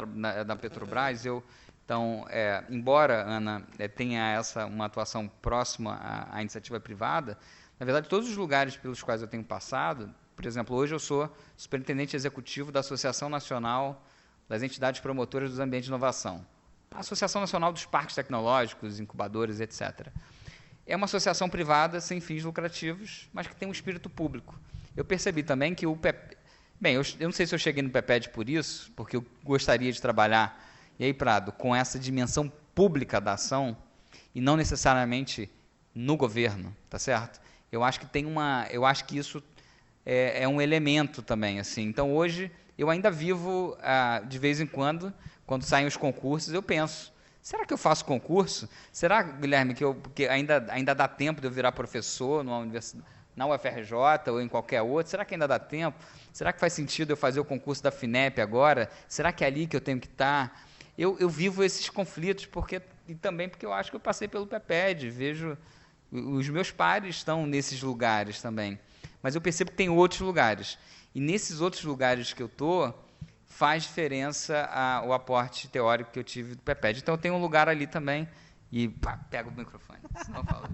da Petrobras, eu Então, embora, Ana, tenha uma atuação próxima à iniciativa privada, na verdade, todos os lugares pelos quais eu tenho passado, por exemplo, hoje eu sou superintendente executivo da Associação Nacional das Entidades Promotoras dos Ambientes de Inovação, a Associação Nacional dos Parques Tecnológicos, Incubadores, etc. É uma associação privada sem fins lucrativos, mas que tem um espírito público. Eu percebi também que o PEPED... Bem, eu não sei se eu cheguei no PEPED por isso, porque eu gostaria de trabalhar, e aí, Prado, com essa dimensão pública da ação, e não necessariamente no governo, tá certo? Eu acho que isso é um elemento também, assim. Então, hoje, eu ainda vivo, de vez em quando saem os concursos, eu penso, será que eu faço concurso? Será, Guilherme, que ainda dá tempo de eu virar professor numa universidade, na UFRJ ou em qualquer outra? Será que ainda dá tempo? Será que faz sentido eu fazer o concurso da FINEP agora? Será que é ali que eu tenho que estar? Eu vivo esses conflitos e também porque eu acho que eu passei pelo PEPED, vejo os meus pares estão nesses lugares também, mas eu percebo que tem outros lugares, e nesses outros lugares que eu estou, faz diferença o aporte teórico que eu tive do PEPED. Então eu tenho um lugar ali também, e pega o microfone, senão eu falo.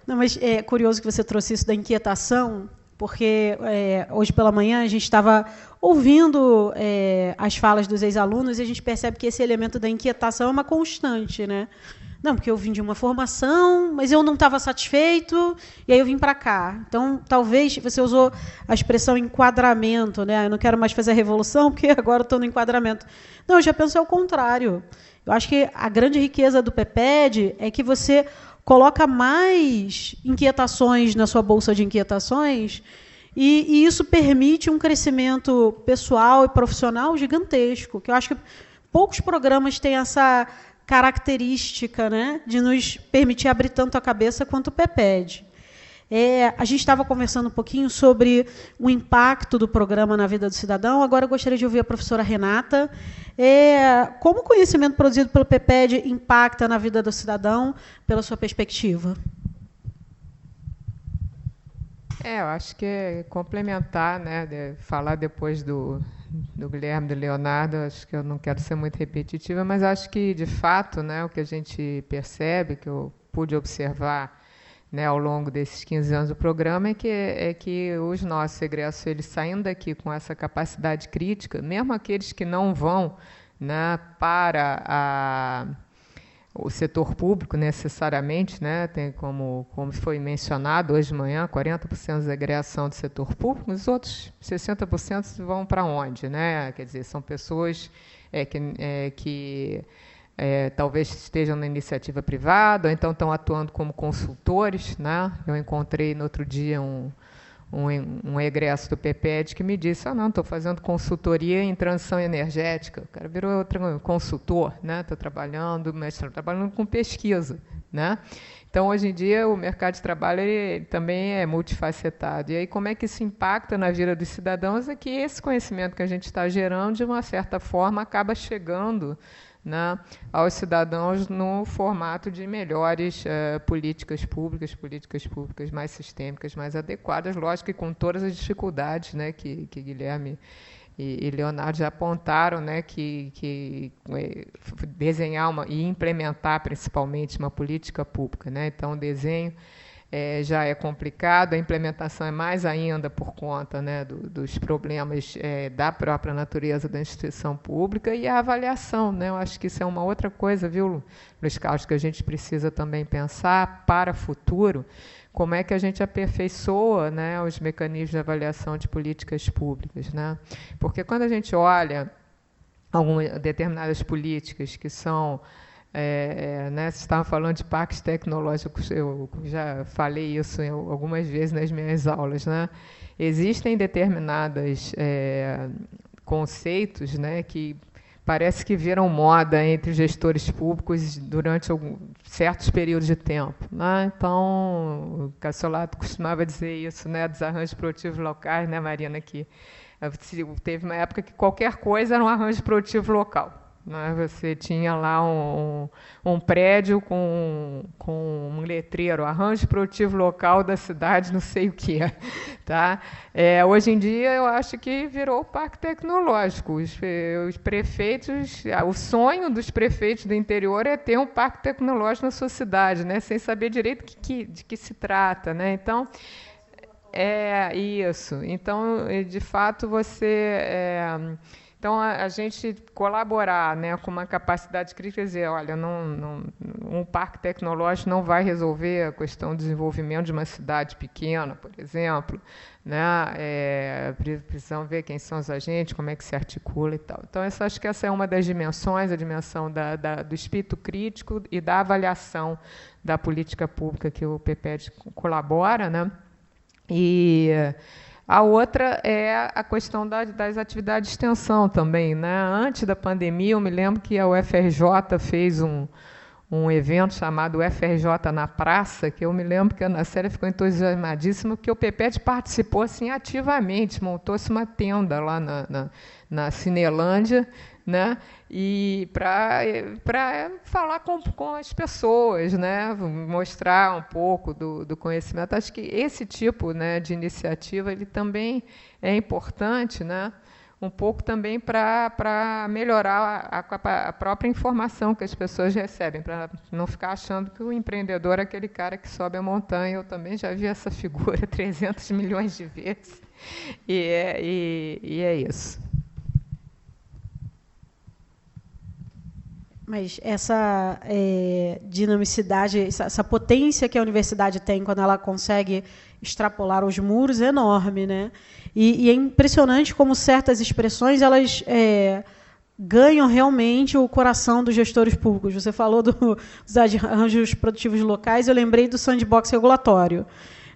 Não, mas é curioso que você trouxe isso da inquietação, porque hoje pela manhã a gente estava ouvindo as falas dos ex-alunos e a gente percebe que esse elemento da inquietação é uma constante, né? Não, porque eu vim de uma formação, mas eu não estava satisfeito, e aí eu vim para cá. Então, talvez você usou a expressão enquadramento, né? Eu não quero mais fazer a revolução, porque agora estou no enquadramento. Não, eu já penso ao contrário. Eu acho que a grande riqueza do PEPED é que você coloca mais inquietações na sua bolsa de inquietações, e isso permite um crescimento pessoal e profissional gigantesco, que eu acho que poucos programas têm essa característica, né, de nos permitir abrir tanto a cabeça quanto o PEPED. A gente estava conversando um pouquinho sobre o impacto do programa na vida do cidadão. Agora eu gostaria de ouvir a professora Renata. Como o conhecimento produzido pelo PEPED impacta na vida do cidadão, pela sua perspectiva? Eu acho que é complementar, né, falar depois do Guilherme, do Leonardo. Acho que eu não quero ser muito repetitiva, mas acho que, de fato, né, o que a gente percebe, que eu pude observar, né, ao longo desses 15 anos do programa, é que os nossos egressos, eles saindo daqui com essa capacidade crítica, mesmo aqueles que não vão, né, para o setor público necessariamente, né, tem como foi mencionado hoje de manhã, 40% dos egressos são do setor público, os outros 60% vão para onde, né? Quer dizer, são pessoas que talvez estejam na iniciativa privada, ou então estão atuando como consultores, né? Eu encontrei no outro dia um egresso do PEPED que me disse, não, estou fazendo consultoria em transição energética. O cara virou outro consultor, né? Estou trabalhando com pesquisa, né? Então, hoje em dia, o mercado de trabalho ele também é multifacetado. E aí, como é que isso impacta na vida dos cidadãos? É que esse conhecimento que a gente está gerando, de uma certa forma, acaba chegando, né, aos cidadãos no formato de melhores políticas públicas mais sistêmicas, mais adequadas, lógico que com todas as dificuldades, né, que Guilherme e Leonardo já apontaram, né, que desenhar e implementar principalmente uma política pública, né? Então o desenho já é complicado, a implementação é mais ainda por conta, né, dos problemas da própria natureza da instituição pública, e a avaliação, né? Eu acho que isso é uma outra coisa, viu, Luiz Carlos, que a gente precisa também pensar para o futuro, como é que a gente aperfeiçoa, né, os mecanismos de avaliação de políticas públicas, né? Porque quando a gente olha determinadas políticas que são né, vocês estavam falando de parques tecnológicos, eu já falei isso algumas vezes nas minhas aulas, né? Existem determinados conceitos, né, que parece que viram moda entre os gestores públicos durante certos períodos de tempo, né? Então, o Cassolato costumava dizer isso, né, dos arranjos produtivos locais, né, Marina, que teve uma época que qualquer coisa era um arranjo produtivo local, né? Você tinha lá um prédio com um letreiro, arranjo produtivo local da cidade, não sei o que. Tá? Hoje em dia, eu acho que virou o parque tecnológico. Os prefeitos, o sonho dos prefeitos do interior é ter um parque tecnológico na sua cidade, né? Sem saber direito de que se trata. Né? Então, isso. Então, de fato, então, a gente colaborar, né, com uma capacidade crítica, dizer, olha, um parque tecnológico não vai resolver a questão do desenvolvimento de uma cidade pequena, por exemplo, né, precisamos ver quem são os agentes, como é que se articula e tal. Então, acho que essa é uma das dimensões, a dimensão do espírito crítico e da avaliação da política pública que o PPED colabora, né? E a outra é a questão das atividades de extensão também, né? Antes da pandemia, eu me lembro que a UFRJ fez um evento chamado UFRJ na Praça, que eu me lembro que a Ana Célia ficou entusiasmadíssima, porque o PPED participou assim, ativamente, montou-se uma tenda lá na Cinelândia, né? E para falar com as pessoas, né? Mostrar um pouco do conhecimento. Acho que esse tipo, né, de iniciativa ele também é importante, né? Um pouco também para melhorar a própria informação que as pessoas recebem, para não ficar achando que o empreendedor é aquele cara que sobe a montanha. Eu também já vi essa figura 300 milhões de vezes. E é isso. Mas essa dinamicidade, essa potência que a universidade tem quando ela consegue extrapolar os muros é enorme, né? E é impressionante como certas expressões elas ganham realmente o coração dos gestores públicos. Você falou dos arranjos produtivos locais, eu lembrei do sandbox regulatório.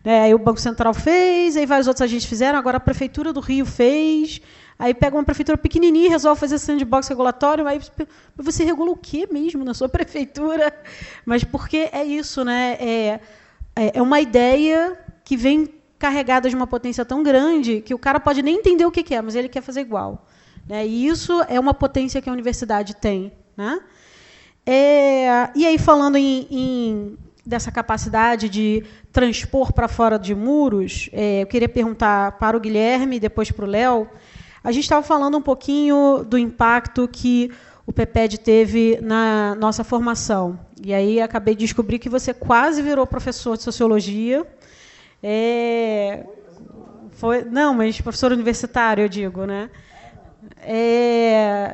Aí o Banco Central fez, aí vários outros agentes fizeram, agora a Prefeitura do Rio fez. Aí pega uma prefeitura pequenininha e resolve fazer sandbox regulatório, aí você regula o quê mesmo na sua prefeitura? Mas porque é isso, né? É uma ideia que vem carregada de uma potência tão grande que o cara pode nem entender o que é, mas ele quer fazer igual. Né? E isso é uma potência que a universidade tem. Né? E aí, falando dessa capacidade de transpor para fora de muros, eu queria perguntar para o Guilherme e depois para o Léo. A gente estava falando um pouquinho do impacto que o PPED teve na nossa formação. E aí acabei de descobrir que você quase virou professor de sociologia. Não, mas professor universitário, eu digo, né?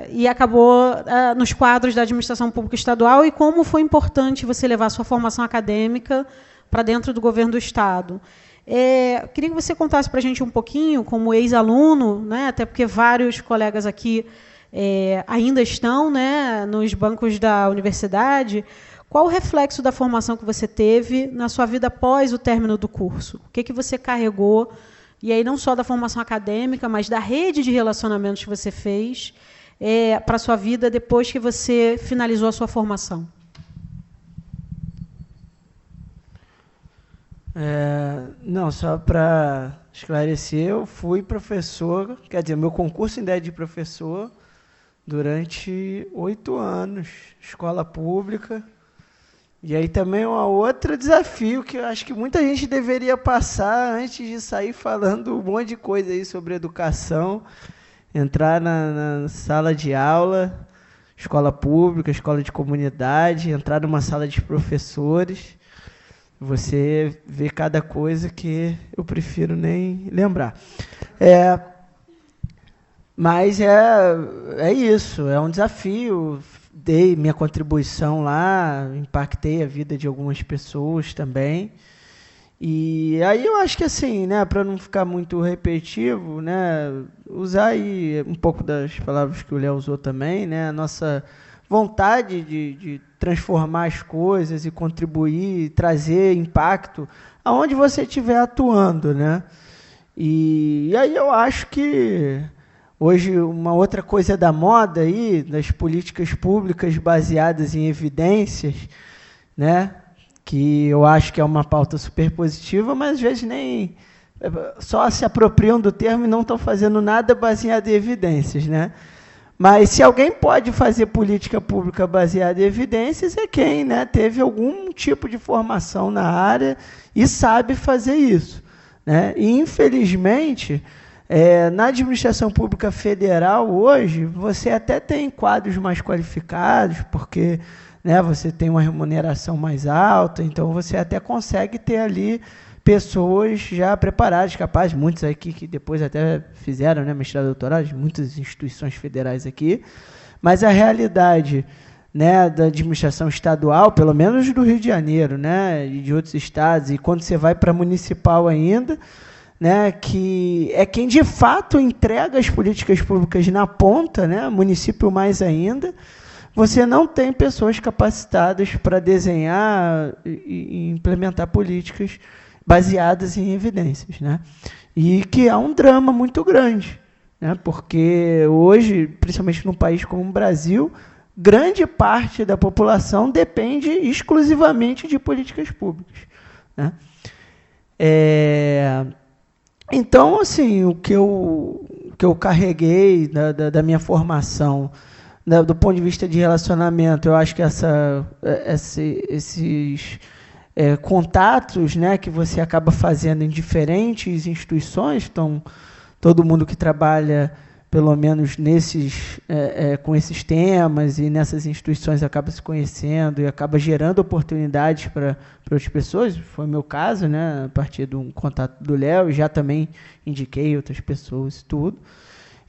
E acabou nos quadros da administração pública estadual. E como foi importante você levar a sua formação acadêmica para dentro do governo do Estado. Queria que você contasse para a gente um pouquinho, como ex-aluno, né, até porque vários colegas aqui ainda estão, né, nos bancos da universidade, qual o reflexo da formação que você teve na sua vida após o término do curso? O que você carregou, e aí não só da formação acadêmica, mas da rede de relacionamentos que você fez para a sua vida depois que você finalizou a sua formação? Não, só para esclarecer, eu fui professor, quer dizer, meu concurso ainda é de professor durante 8 anos, escola pública. E aí também um outro desafio que eu acho que muita gente deveria passar antes de sair falando um monte de coisa aí sobre educação, entrar na sala de aula, escola pública, escola de comunidade, entrar numa sala de professores. Você vê cada coisa que eu prefiro nem lembrar. Mas é isso, é um desafio. Dei minha contribuição lá, impactei a vida de algumas pessoas também. E aí eu acho que assim, né, para não ficar muito repetitivo, né, usar aí um pouco das palavras que o Léo usou também, né, a nossa vontade de transformar as coisas e contribuir, trazer impacto aonde você estiver atuando, né? E aí eu acho que hoje uma outra coisa da moda aí, das políticas públicas baseadas em evidências, né? Que eu acho que é uma pauta super positiva, mas às vezes nem só se apropriam do termo e não estão fazendo nada baseado em evidências, né? Mas se alguém pode fazer política pública baseada em evidências, é quem, né, teve algum tipo de formação na área e sabe fazer isso, né? E, infelizmente, na administração pública federal, hoje, você até tem quadros mais qualificados, porque, né, você tem uma remuneração mais alta, então você até consegue ter ali pessoas já preparadas, capazes, muitos aqui que depois até fizeram, né, mestrado e doutorado, muitas instituições federais aqui, mas a realidade, né, da administração estadual, pelo menos do Rio de Janeiro, né, e de outros estados, e quando você vai para municipal ainda, né, que é quem de fato entrega as políticas públicas na ponta, né, município mais ainda, você não tem pessoas capacitadas para desenhar e implementar políticas baseadas em evidências, né? E que é um drama muito grande, né? Porque hoje, principalmente num país como o Brasil, grande parte da população depende exclusivamente de políticas públicas, né? Então, assim, o que eu carreguei da minha formação, do ponto de vista de relacionamento, eu acho que esses contatos, né, que você acaba fazendo em diferentes instituições, então, todo mundo que trabalha, pelo menos com esses temas e nessas instituições acaba se conhecendo e acaba gerando oportunidades para outras pessoas. Foi o meu caso, né, a partir de um contato do Léo, e já também indiquei outras pessoas, tudo.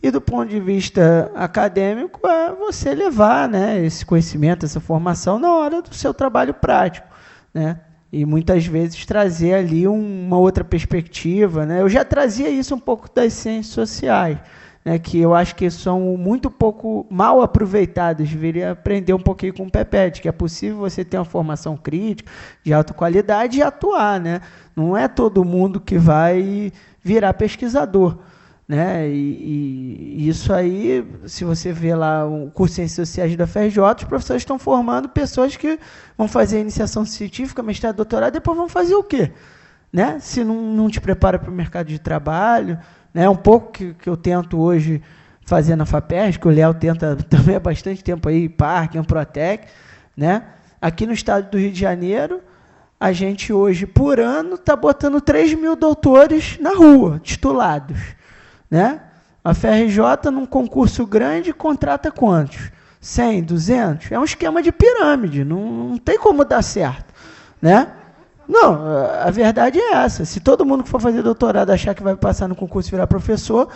E do ponto de vista acadêmico, é você levar, né, esse conhecimento, essa formação na hora do seu trabalho prático, né? E muitas vezes trazer ali uma outra perspectiva, né? Eu já trazia isso um pouco das ciências sociais, né, que eu acho que são muito pouco mal aproveitadas. Deveria aprender um pouquinho com o Pepete, que é possível você ter uma formação crítica, de alta qualidade e atuar, né? Não é todo mundo que vai virar pesquisador, né? E isso aí, se você vê lá o curso de Ciências Sociais da FRJ, os professores estão formando pessoas que vão fazer iniciação científica, mestrado, doutorado, depois vão fazer o quê? Né? Se não te prepara para o mercado de trabalho, né? Um pouco que eu tento hoje fazer na FAPERJ, que o Léo tenta também há bastante tempo aí, Parque, Amprotec, né? Aqui no estado do Rio de Janeiro, a gente hoje, por ano, está botando 3 mil doutores na rua, titulados, né? A FRJ, num concurso grande, contrata quantos? 100, 200? É um esquema de pirâmide, não tem como dar certo, né? Não, a verdade é essa. Se todo mundo que for fazer doutorado achar que vai passar no concurso e virar professor,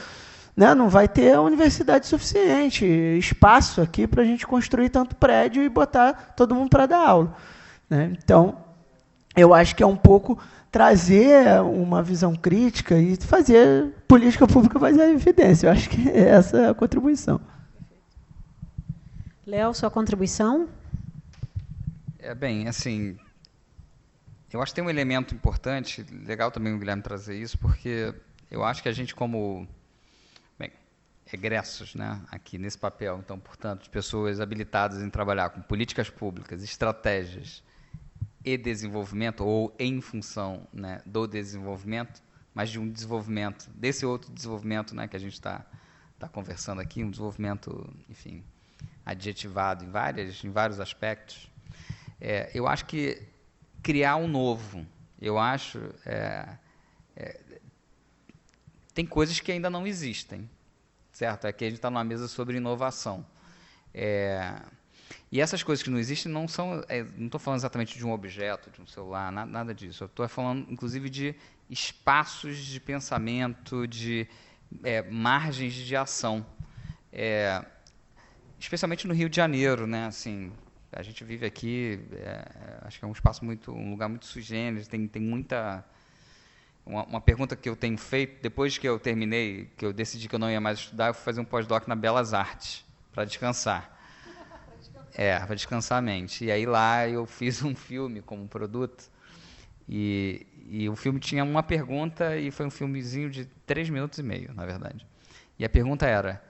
né, não vai ter universidade suficiente, espaço aqui para a gente construir tanto prédio e botar todo mundo para dar aula, né? Então, eu acho que é um pouco trazer uma visão crítica e fazer política pública baseada em evidência. Eu acho que essa é a contribuição. Léo, sua contribuição? Bem, assim, eu acho que tem um elemento importante, legal também o Guilherme trazer isso, porque eu acho que a gente como egressos, né, aqui nesse papel, então, portanto, de pessoas habilitadas em trabalhar com políticas públicas, estratégias e desenvolvimento, ou em função, né, do desenvolvimento, mas de um desenvolvimento, desse outro desenvolvimento, né, que a gente está conversando aqui, um desenvolvimento, enfim, adjetivado em vários aspectos. Eu acho que criar um novo, eu acho, tem coisas que ainda não existem, certo? Aqui a gente está numa mesa sobre inovação. E essas coisas que não existem não são, não estou falando exatamente de um objeto, de um celular, nada disso. Eu estou falando, inclusive, de espaços de pensamento, de margens de ação, especialmente no Rio de Janeiro, né? Assim, a gente vive aqui, acho que é um lugar muito sui generis, tem muita. Uma pergunta que eu tenho feito, depois que eu terminei, que eu decidi que eu não ia mais estudar, eu fui fazer um pós-doc na Belas Artes, para descansar. Para descansar a mente. E aí lá eu fiz um filme como produto, e o filme tinha uma pergunta, e foi um filmezinho de 3 minutos e meio, na verdade. E a pergunta era: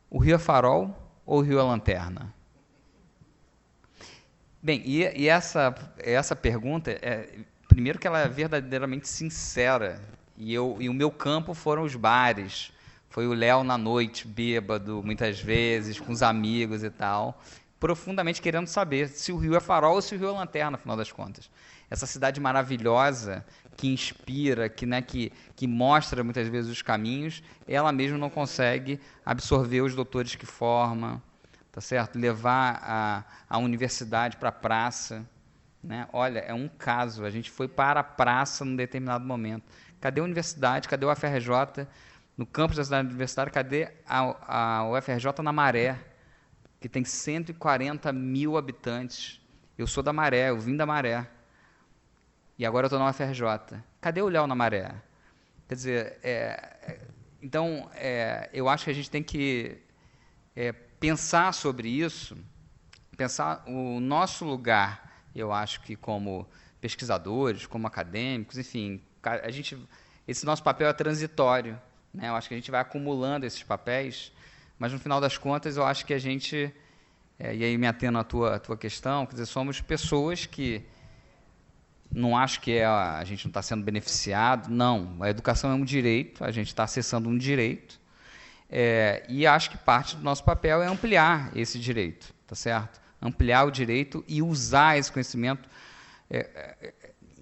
o rio é farol ou o rio é lanterna? Bem, e essa pergunta, primeiro que ela é verdadeiramente sincera, e o meu campo foram os bares, Foi o Léo na noite, bêbado, muitas vezes, com os amigos e tal, profundamente querendo saber se o Rio é farol ou se o Rio é lanterna, afinal das contas. Essa cidade maravilhosa, que inspira, que mostra muitas vezes os caminhos, ela mesma não consegue absorver os doutores que forma, tá certo? Levar a universidade para a praça. Né? Olha, é um caso, a gente foi para a praça num determinado momento. Cadê a universidade? Cadê o UFRJ? No campus da cidade universitária, cadê a UFRJ na Maré, que tem 140 mil habitantes? Eu sou da Maré, eu vim da Maré. E agora eu estou na UFRJ. Cadê o Léo na Maré? Quer dizer, então, eu acho que a gente tem que pensar sobre isso, pensar o nosso lugar, eu acho que como pesquisadores, como acadêmicos, enfim, esse nosso papel é transitório. Né? Eu acho que a gente vai acumulando esses papéis, mas no final das contas eu acho que a gente, e aí me atendo à tua questão, quer dizer, somos pessoas que não acho que a gente não está sendo beneficiado, não, a educação é um direito, a gente está acessando um direito, e acho que parte do nosso papel é ampliar esse direito, tá certo? Ampliar o direito e usar esse conhecimento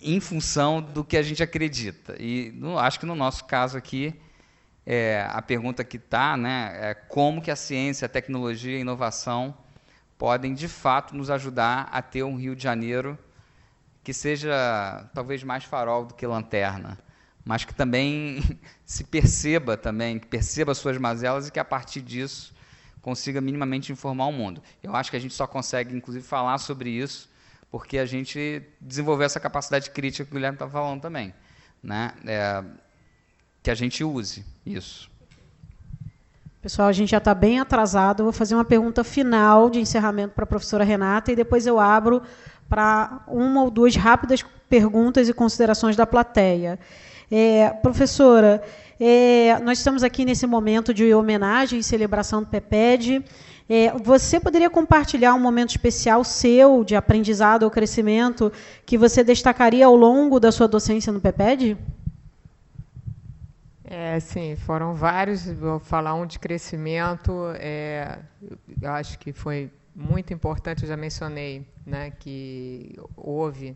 em função do que a gente acredita. E acho que no nosso caso aqui, a pergunta que está, né, é como que a ciência, a tecnologia e a inovação podem, de fato, nos ajudar a ter um Rio de Janeiro que seja talvez mais farol do que lanterna, mas que também se perceba também, que perceba as suas mazelas e que, a partir disso, consiga minimamente informar o mundo. Eu acho que a gente só consegue, inclusive, falar sobre isso porque a gente desenvolveu essa capacidade crítica que o Guilherme está falando também, né? Que a gente use isso. Pessoal, a gente já está bem atrasado. Eu vou fazer uma pergunta final de encerramento para a professora Renata e depois eu abro para uma ou duas rápidas perguntas e considerações da plateia. Professora, nós estamos aqui nesse momento de homenagem e celebração do PEPED. Você poderia compartilhar um momento especial seu de aprendizado ou crescimento que você destacaria ao longo da sua docência no PEPED? Sim, foram vários. Vou falar um de crescimento. Eu acho que foi muito importante, eu já mencionei, né, que houve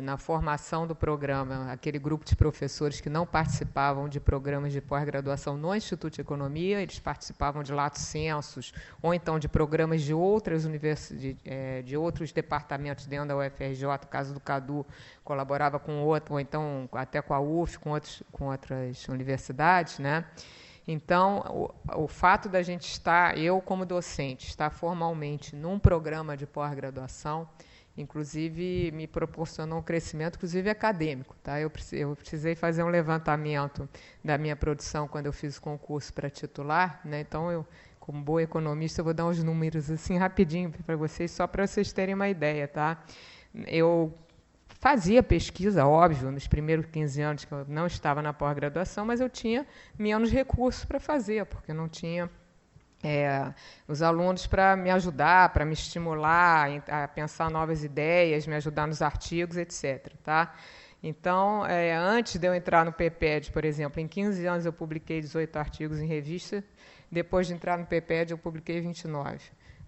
na formação do programa aquele grupo de professores que não participavam de programas de pós-graduação no Instituto de Economia, eles participavam de lato sensus ou então de programas de outras de outros departamentos dentro da UFRJ, no caso do CADU, colaborava com outro, ou então até com a UF, com outras universidades, né? Então, o fato da gente estar, eu como docente, estar formalmente num programa de pós-graduação, inclusive me proporcionou um crescimento, inclusive acadêmico. Tá? Eu precisei fazer um levantamento da minha produção quando eu fiz o concurso para titular, né? Então, eu, como boa economista, eu vou dar uns números assim rapidinho para vocês, só para vocês terem uma ideia. Tá? Eu fazia pesquisa, óbvio, nos primeiros 15 anos que eu não estava na pós-graduação, mas eu tinha menos recursos para fazer, porque não tinha os alunos para me ajudar, para me estimular a pensar novas ideias, me ajudar nos artigos, etc. Tá? Então, antes de eu entrar no PEPED, por exemplo, em 15 anos eu publiquei 18 artigos em revista, depois de entrar no PEPED eu publiquei 29.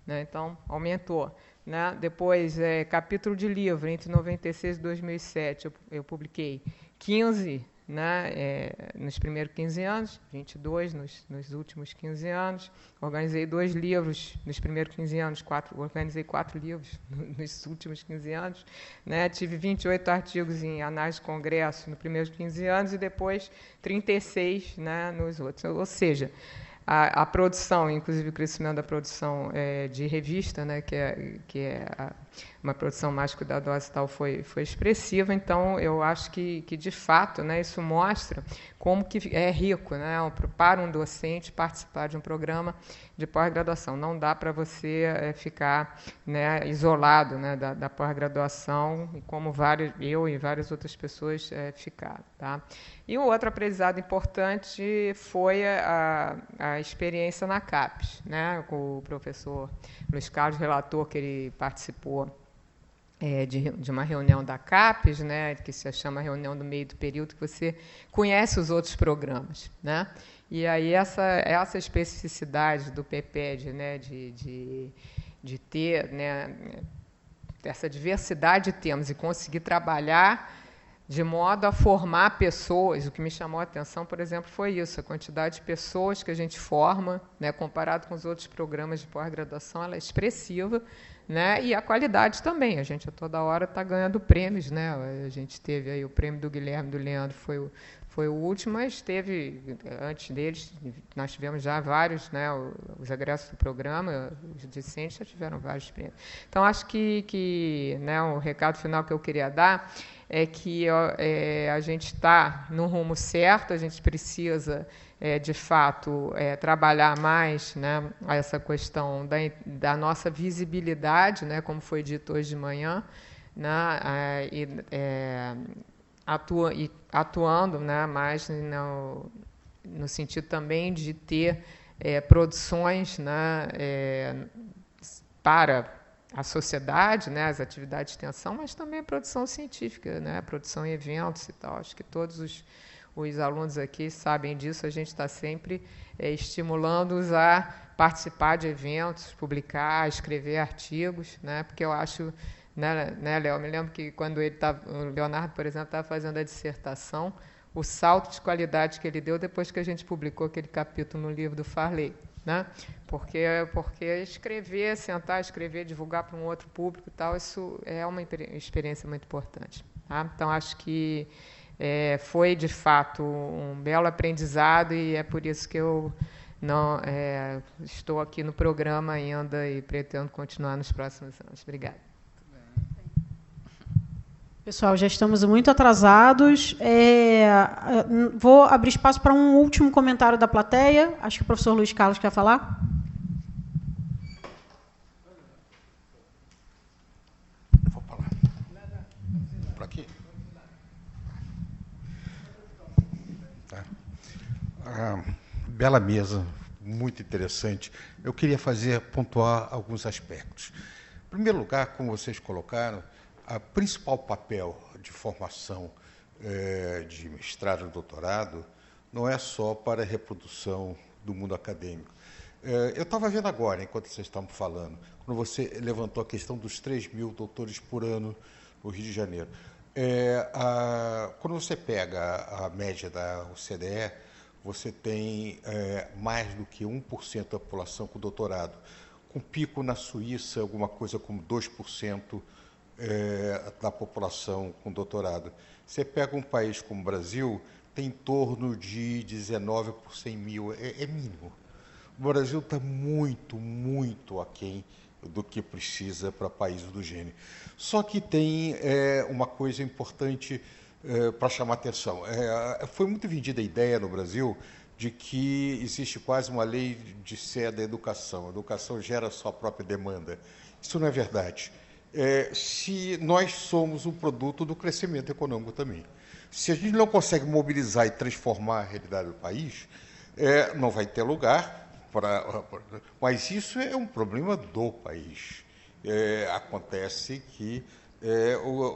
Né? Então, aumentou. Né? Depois, capítulo de livro, entre 96 e 2007, eu publiquei 15, né, nos primeiros 15 anos, 22 nos últimos 15 anos. Organizei 2 livros nos primeiros 15 anos, organizei 4 livros nos últimos 15 anos. Né? Tive 28 artigos em análise de congresso nos primeiros 15 anos e depois 36, né, nos outros. Ou seja, a produção, inclusive o crescimento da produção de revista, né, que é uma produção mais cuidadosa e tal, foi expressiva. Então, eu acho que de fato, né, isso mostra como que é rico, né, para um docente participar de um programa de pós-graduação. Não dá para você ficar, né, isolado, né, da pós-graduação, como eu e várias outras pessoas ficaram. Tá? E um outro aprendizado importante foi a experiência na CAPES, né, com o professor Luiz Carlos, relator, que ele participou de uma reunião da CAPES, né, que se chama reunião do meio do período, que você conhece os outros programas, né? E aí essa especificidade do PPED, né, de ter, né, essa diversidade de temas e conseguir trabalhar de modo a formar pessoas. O que me chamou a atenção, por exemplo, foi isso, a quantidade de pessoas que a gente forma, né, comparado com os outros programas de pós-graduação, ela é expressiva, né, e a qualidade também. A gente a toda hora está ganhando prêmios, né? A gente teve aí o prêmio do Guilherme e do Leandro, foi o último, mas teve, antes deles, nós tivemos já vários, né, os egressos do programa, os discentes já tiveram vários prêmios. Então, acho que né, o recado final que eu queria dar é que a gente está no rumo certo, a gente precisa, de fato, trabalhar mais, né, essa questão da nossa visibilidade, né, como foi dito hoje de manhã, né, atuando, né, mais no sentido também de ter produções, né, para a sociedade, né, as atividades de extensão, mas também a produção científica, né, a produção em eventos e tal. Acho que todos os alunos aqui sabem disso, a gente está sempre estimulando-os a participar de eventos, publicar, escrever artigos, né, porque eu acho, né, Léo, me lembro que quando o Leonardo, por exemplo, estava fazendo a dissertação, o salto de qualidade que ele deu depois que a gente publicou aquele capítulo no livro do Farley, né? Porque escrever, sentar, escrever, divulgar para um outro público e tal, isso é uma experiência muito importante. Tá? Então, acho que foi, de fato, um belo aprendizado e é por isso que eu não estou aqui no programa ainda e pretendo continuar nos próximos anos. Obrigada. Pessoal, já estamos muito atrasados. Vou abrir espaço para um último comentário da plateia. Acho que o professor Luiz Carlos quer falar. Vou falar. Por aqui? Tá. Bela mesa, muito interessante. Eu queria pontuar alguns aspectos. Em primeiro lugar, como vocês colocaram, o principal papel de formação de mestrado e doutorado não é só para a reprodução do mundo acadêmico. Eu estava vendo agora, enquanto vocês estavam falando, quando você levantou a questão dos 3.000 doutores por ano no Rio de Janeiro. Quando você pega a média da OCDE, você tem mais do que 1% da população com doutorado, com pico na Suíça, alguma coisa como 2%, da população com doutorado. Você pega um país como o Brasil, tem em torno de 19 por 100 mil, é mínimo. O Brasil está muito, muito aquém do que precisa para países do gênero. Só que tem uma coisa importante para chamar a atenção. Foi muito vendida a ideia no Brasil de que existe quase uma lei de sé da educação. A educação gera a sua própria demanda. Isso não é verdade. Se nós somos um produto do crescimento econômico também. Se a gente não consegue mobilizar e transformar a realidade do país, não vai ter lugar para... Mas isso é um problema do país. Acontece que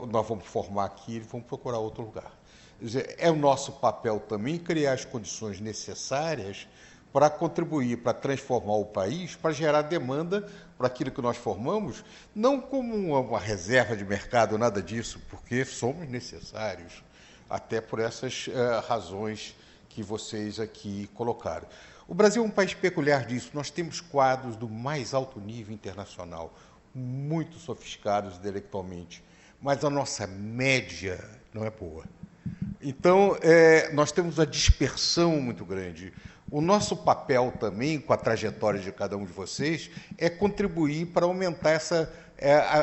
nós vamos formar aqui e vamos procurar outro lugar. Quer dizer, é o nosso papel também criar as condições necessárias para contribuir, para transformar o país, para gerar demanda para aquilo que nós formamos, não como uma reserva de mercado, nada disso, porque somos necessários, até por essas razões que vocês aqui colocaram. O Brasil é um país peculiar disso, nós temos quadros do mais alto nível internacional, muito sofisticados intelectualmente, mas a nossa média não é boa. Então, nós temos uma dispersão muito grande. O nosso papel também, com a trajetória de cada um de vocês, é contribuir para aumentar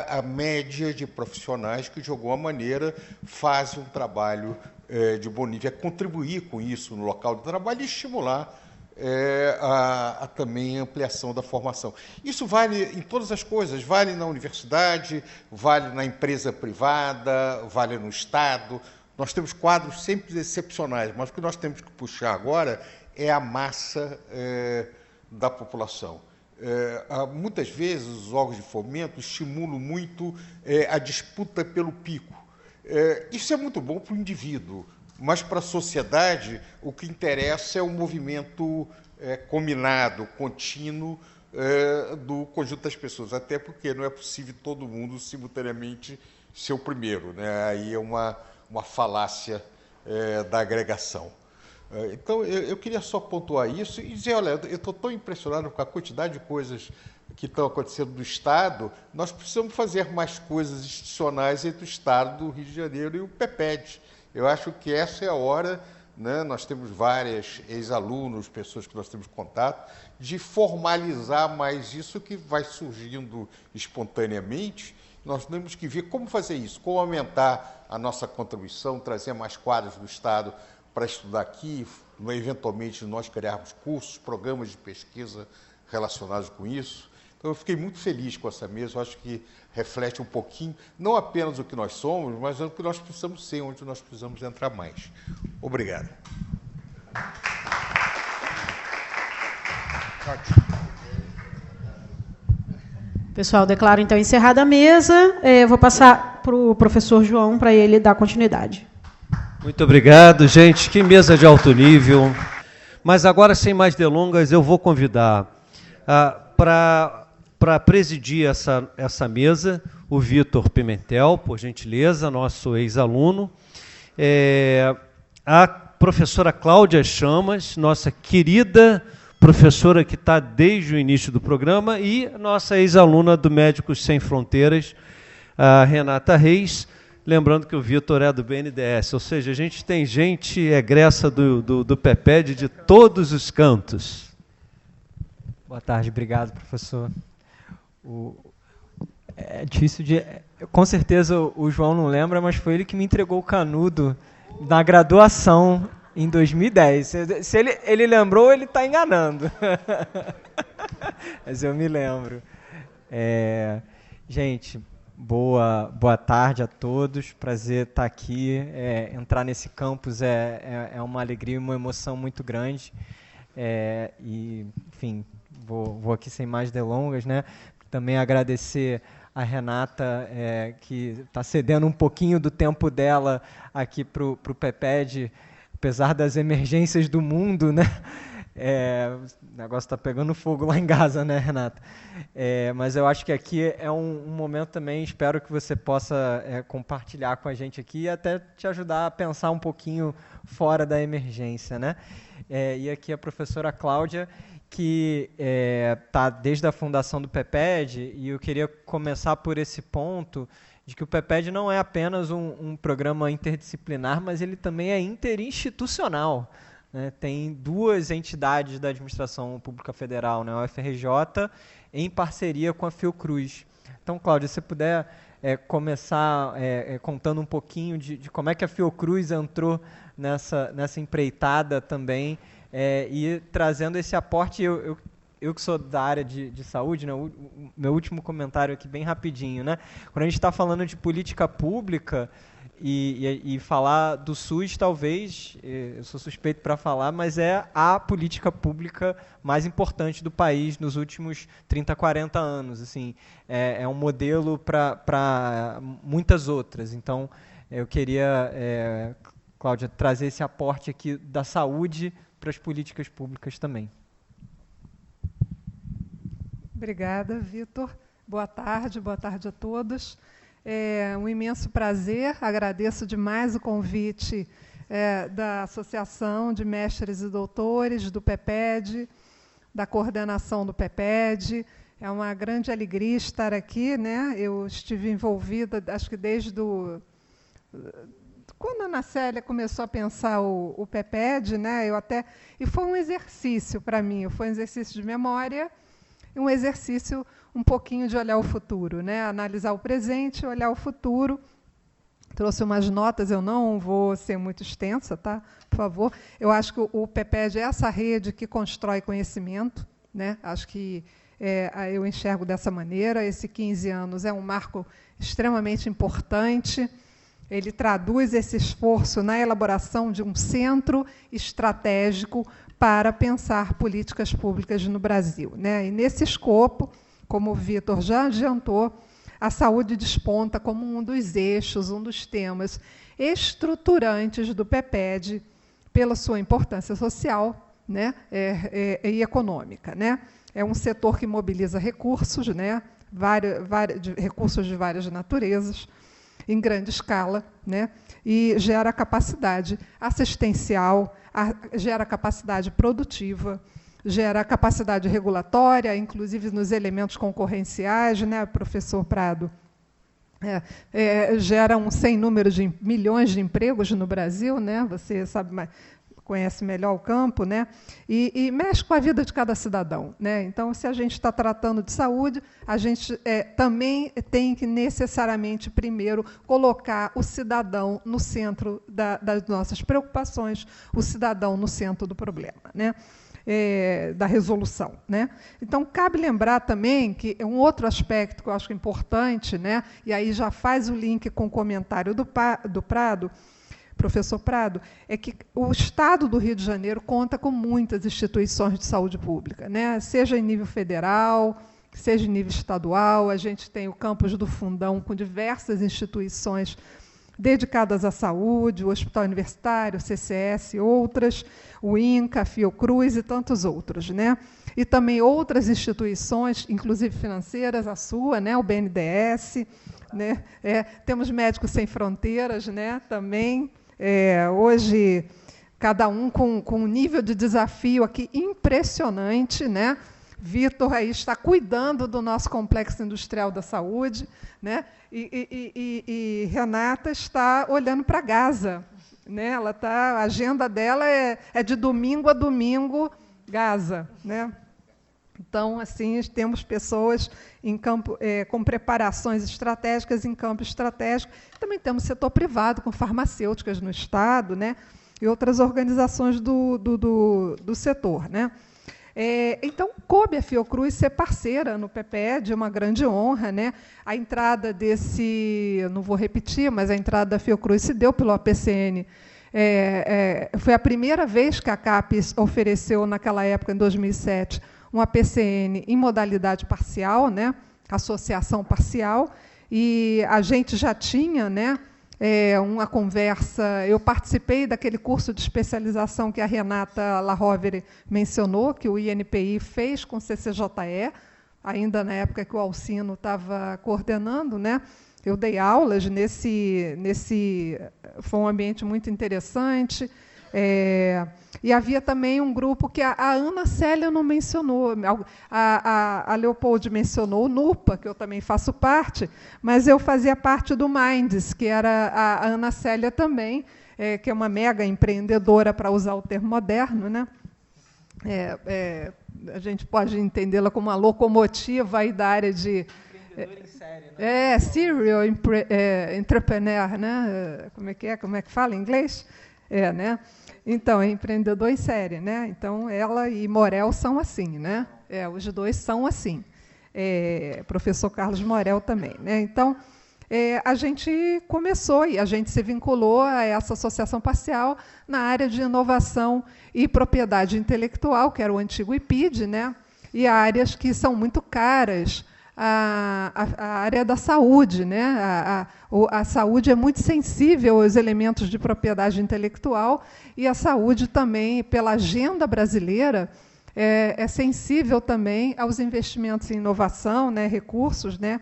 a média de profissionais que, de alguma maneira, fazem um trabalho de bom nível. É contribuir com isso no local de trabalho e estimular também a ampliação da formação. Isso vale em todas as coisas, vale na universidade, vale na empresa privada, vale no Estado. Nós temos quadros sempre excepcionais, mas o que nós temos que puxar agora é a massa da população. Muitas vezes os órgãos de fomento estimulam muito a disputa pelo pico. Isso é muito bom para o indivíduo, mas para a sociedade o que interessa é o movimento combinado, contínuo do conjunto das pessoas, até porque não é possível todo mundo simultaneamente ser o primeiro, né? Aí é uma falácia da agregação. Então, eu queria só pontuar isso e dizer, olha, eu estou tão impressionado com a quantidade de coisas que estão acontecendo no Estado, nós precisamos fazer mais coisas institucionais entre o Estado do Rio de Janeiro e o PEPED. Eu acho que essa é a hora, né? Nós temos várias ex-alunos, pessoas que nós temos contato, de formalizar mais isso que vai surgindo espontaneamente. Nós temos que ver como fazer isso, como aumentar a nossa contribuição, trazer mais quadros do Estado para estudar aqui, eventualmente nós criarmos cursos, programas de pesquisa relacionados com isso. Então, eu fiquei muito feliz com essa mesa, eu acho que reflete um pouquinho, não apenas o que nós somos, mas o que nós precisamos ser, onde nós precisamos entrar mais. Obrigado. Pessoal, declaro então encerrada a mesa. Eu vou passar para o professor João para ele dar continuidade. Muito obrigado, gente. Que mesa de alto nível. Mas agora, sem mais delongas, eu vou convidar para presidir essa mesa o Vitor Pimentel, por gentileza, nosso ex-aluno, a professora Cláudia Chamas, nossa querida professora que está desde o início do programa, e nossa ex-aluna do Médicos Sem Fronteiras, a Renata Reis, lembrando que o Vitor é do BNDES, ou seja, a gente tem gente egressa do PEPED de todos os cantos. Boa tarde, obrigado, professor. É difícil de... Com certeza o João não lembra, mas foi ele que me entregou o canudo na graduação em 2010. Se ele lembrou, ele está enganando. Mas eu me lembro. Gente, boa tarde a todos. Prazer estar aqui. Entrar nesse campus é uma alegria e uma emoção muito grande. E, enfim, vou aqui sem mais delongas, né? Também agradecer a Renata, que está cedendo um pouquinho do tempo dela aqui para o PEPED, apesar das emergências do mundo, né? O negócio está pegando fogo lá em Gaza, né, Renata? Mas eu acho que aqui é um momento também, espero que você possa compartilhar com a gente aqui e até te ajudar a pensar um pouquinho fora da emergência, né? E aqui a professora Cláudia, que está desde a fundação do PEPED, e eu queria começar por esse ponto de que o PEPED não é apenas um programa interdisciplinar, mas ele também é interinstitucional, né? Tem duas entidades da administração pública federal, né? A UFRJ, em parceria com a Fiocruz. Então, Cláudia, se você puder começar contando um pouquinho de como é que a Fiocruz entrou nessa empreitada também, e trazendo esse aporte. Eu que sou da área de saúde, né, o meu último comentário aqui bem rapidinho, né? Quando a gente está falando de política pública e falar do SUS, talvez, eu sou suspeito para falar, mas é a política pública mais importante do país nos últimos 30, 40 anos. Assim, é um modelo para muitas outras. Então, eu queria, Cláudia, trazer esse aporte aqui da saúde para as políticas públicas também. Obrigada, Vitor. Boa tarde a todos. É um imenso prazer, agradeço demais o convite da Associação de Mestres e Doutores, do PEPED, da coordenação do PEPED. É uma grande alegria estar aqui, né? Eu estive envolvida, acho que desde quando a Ana Célia começou a pensar o PEPED, né? E foi um exercício para mim, foi um exercício de memória, um exercício um pouquinho de olhar o futuro, né? Analisar o presente, olhar o futuro. Trouxe umas notas, eu não vou ser muito extensa, tá? Por favor. Eu acho que o PEPED é essa rede que constrói conhecimento, né? Acho que eu enxergo dessa maneira. Esse 15 anos é um marco extremamente importante. ele traduz esse esforço na elaboração de um centro estratégico para pensar políticas públicas no Brasil, né? E, nesse escopo, como o Vitor já adiantou, a saúde desponta como um dos eixos, um dos temas estruturantes do PEPED, pela sua importância social, né, e econômica, né? É um setor que mobiliza recursos, né, recursos de várias naturezas, em grande escala, né, e gera capacidade assistencial, gera capacidade produtiva, gera capacidade regulatória, inclusive nos elementos concorrenciais, né, professor Prado? Gera um sem número de milhões de empregos no Brasil, né? Você sabe mais, conhece melhor o campo, né? E mexe com a vida de cada cidadão, né? Então, se a gente está tratando de saúde, a gente também tem que necessariamente primeiro colocar o cidadão no centro das nossas preocupações, o cidadão no centro do problema, né? Da resolução, né? Então, cabe lembrar também que um outro aspecto que eu acho importante, né, e aí já faz o link com o comentário do Prado, professor Prado, é que o Estado do Rio de Janeiro conta com muitas instituições de saúde pública, né? Seja em nível federal, seja em nível estadual. A gente tem o campus do Fundão, com diversas instituições dedicadas à saúde, o Hospital Universitário, o CCS, outras, o INCA, a Fiocruz e tantos outros, né? E também outras instituições, inclusive financeiras, a sua, né? O BNDES, né? Temos Médicos Sem Fronteiras, né? Também, hoje, cada um com um nível de desafio aqui impressionante, né? Vitor aí está cuidando do nosso complexo industrial da saúde, né? E Renata está olhando para Gaza, né? A agenda dela é de domingo a domingo, Gaza, né? Então, assim, temos pessoas em campo, com preparações estratégicas em campo estratégico. Também temos setor privado, com farmacêuticas no Estado, né? E outras organizações do setor, né? Então, coube a Fiocruz ser parceira no PEPED, uma grande honra, né? A entrada não vou repetir, mas a entrada da Fiocruz se deu pelo APCN. Foi a primeira vez que a CAPES ofereceu, naquela época, em 2007, um APCN em modalidade parcial, né? Associação parcial, e a gente já tinha, né, uma conversa. Eu participei daquele curso de especialização que a Renata Larovere mencionou, que o INPI fez com o CCJE, ainda na época que o Alcino estava coordenando, né? Eu dei aulas foi um ambiente muito interessante. E havia também um grupo que a Ana Célia não mencionou, a Leopoldo mencionou o NUPA, que eu também faço parte, mas eu fazia parte do Minds, que era a Ana Célia também, que é uma mega empreendedora, para usar o termo moderno, né? A gente pode entendê-la como uma locomotiva aí da área de... Empreendedor em série, né? Serial entrepreneur, né? Como é que fala em inglês? Né? Então, é empreendedor em série, né? Então, ela e Morel são assim, né? Os dois são assim. Professor Carlos Morel também, né? Então, a gente começou e a gente se vinculou a essa associação parcial na área de inovação e propriedade intelectual, que era o antigo IPID, né? E áreas que são muito caras. A área da saúde, né? A saúde é muito sensível aos elementos de propriedade intelectual, e a saúde também, pela agenda brasileira, é sensível também aos investimentos em inovação, né? Recursos, né?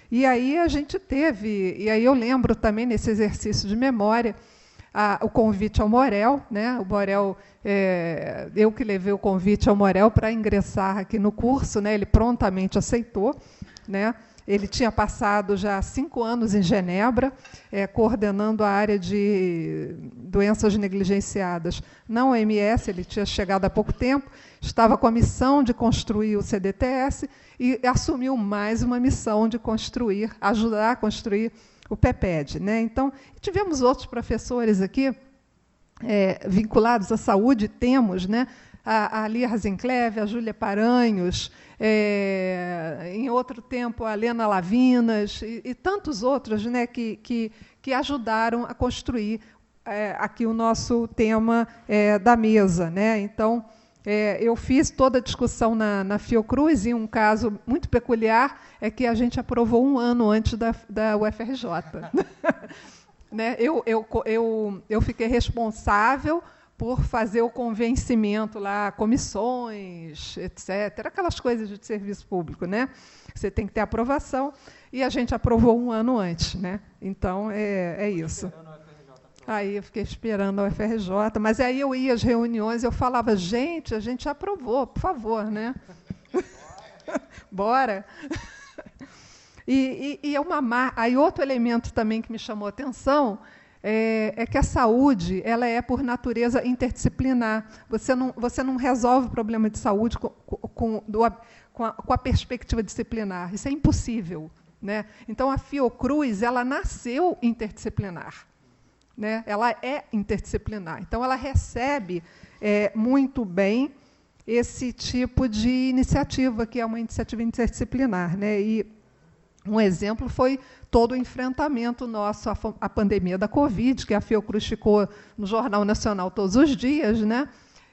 E aí a gente teve, e aí eu lembro também, nesse exercício de memória, o convite ao Morel, né? O Morel, eu que levei o convite ao Morel para ingressar aqui no curso, né? Ele prontamente aceitou, né? Ele tinha passado já 5 anos em Genebra, coordenando a área de doenças negligenciadas na OMS. Ele tinha chegado há pouco tempo, estava com a missão de construir o CDTS e assumiu mais uma missão de ajudar a construir o PEPED, né? Então, tivemos outros professores aqui vinculados à saúde, temos, né? A Lia Razencleve, a Júlia Paranhos, em outro tempo a Lena Lavinas e tantos outros, né, que que ajudaram a construir aqui o nosso tema da mesa, né? Então, eu fiz toda a discussão na Fiocruz, e um caso muito peculiar é que a gente aprovou 1 ano antes da UFRJ. Né? Eu fiquei responsável por fazer o convencimento lá, comissões, etc., aquelas coisas de serviço público, né? Você tem que ter aprovação, e a gente aprovou 1 ano antes, né? Então, é isso. Aí eu fiquei esperando a UFRJ, mas aí eu ia às reuniões e eu falava, gente, a gente aprovou, por favor, né? Bora! E aí outro elemento também que me chamou a atenção é que a saúde ela é, por natureza, interdisciplinar. Você não resolve o problema de saúde com a perspectiva disciplinar. Isso é impossível, né? Então, a Fiocruz ela nasceu interdisciplinar. Né? Ela é interdisciplinar. Então, ela recebe muito bem esse tipo de iniciativa, que é uma iniciativa interdisciplinar. Né? E um exemplo foi todo o enfrentamento nosso à pandemia da Covid, que a Fiocruz ficou no Jornal Nacional todos os dias, né?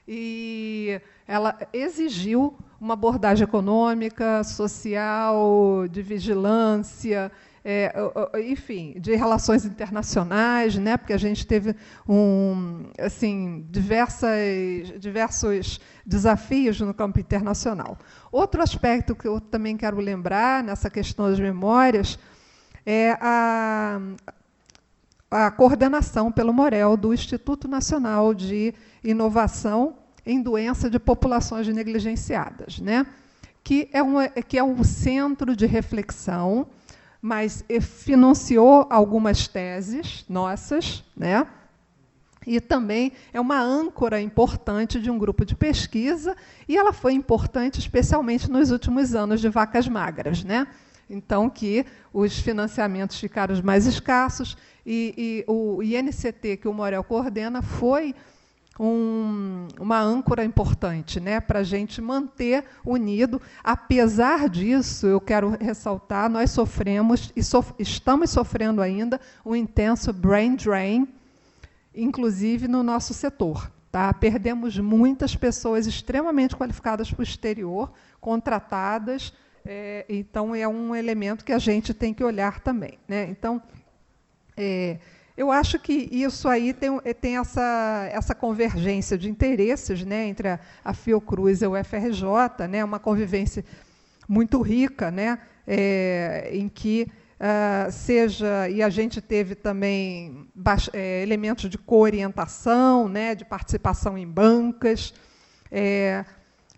E ela exigiu uma abordagem econômica, social, de vigilância, enfim, de relações internacionais, né? Porque a gente teve diversos desafios no campo internacional. Outro aspecto que eu também quero lembrar nessa questão das memórias é a coordenação pelo Morel do Instituto Nacional de Inovação em Doença de Populações Negligenciadas, né? que é um centro de reflexão, mas financiou algumas teses nossas, né? E também é uma âncora importante de um grupo de pesquisa, e ela foi importante especialmente nos últimos anos de vacas magras, né? Então, que os financiamentos ficaram mais escassos, e o INCT, que o Morel coordena, foi uma âncora importante, né, para a gente manter unido. Apesar disso, eu quero ressaltar, nós sofremos, e estamos sofrendo ainda, um intenso brain drain, inclusive no nosso setor. Tá? Perdemos muitas pessoas extremamente qualificadas para o exterior, contratadas, então é um elemento que a gente tem que olhar também. Né? Então, eu acho que isso aí tem essa convergência de interesses, né, entre a Fiocruz e o UFRJ, né, uma convivência muito rica, né, em que e a gente teve também elementos de coorientação, né, de participação em bancas,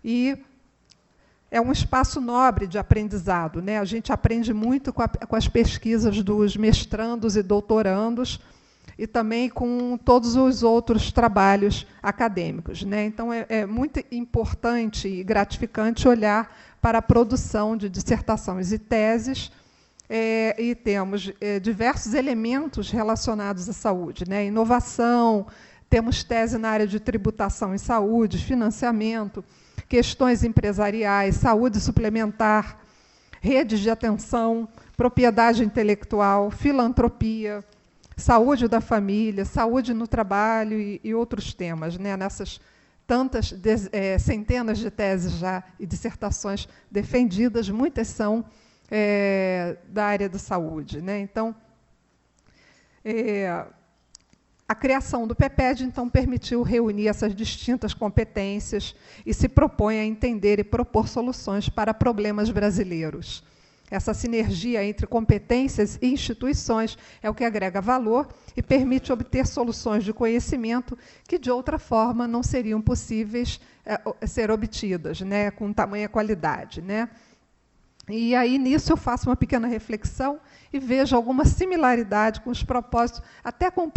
e é um espaço nobre de aprendizado, né? A gente aprende muito com as pesquisas dos mestrandos e doutorandos, e também com todos os outros trabalhos acadêmicos, né? Então, é muito importante e gratificante olhar para a produção de dissertações e teses, e temos diversos elementos relacionados à saúde, né? Inovação, temos tese na área de tributação em saúde, financiamento, questões empresariais, saúde suplementar, redes de atenção, propriedade intelectual, filantropia, saúde da família, saúde no trabalho e outros temas, né? Nessas tantas centenas de teses já e dissertações defendidas, muitas são da área da saúde, né? Então, a criação do PEPED, então, permitiu reunir essas distintas competências e se propõe a entender e propor soluções para problemas brasileiros. Essa sinergia entre competências e instituições é o que agrega valor e permite obter soluções de conhecimento que, de outra forma, não seriam possíveis ser obtidas, né, com tamanha qualidade, né? E aí, nisso, eu faço uma pequena reflexão e vejo alguma similaridade com os propósitos, até com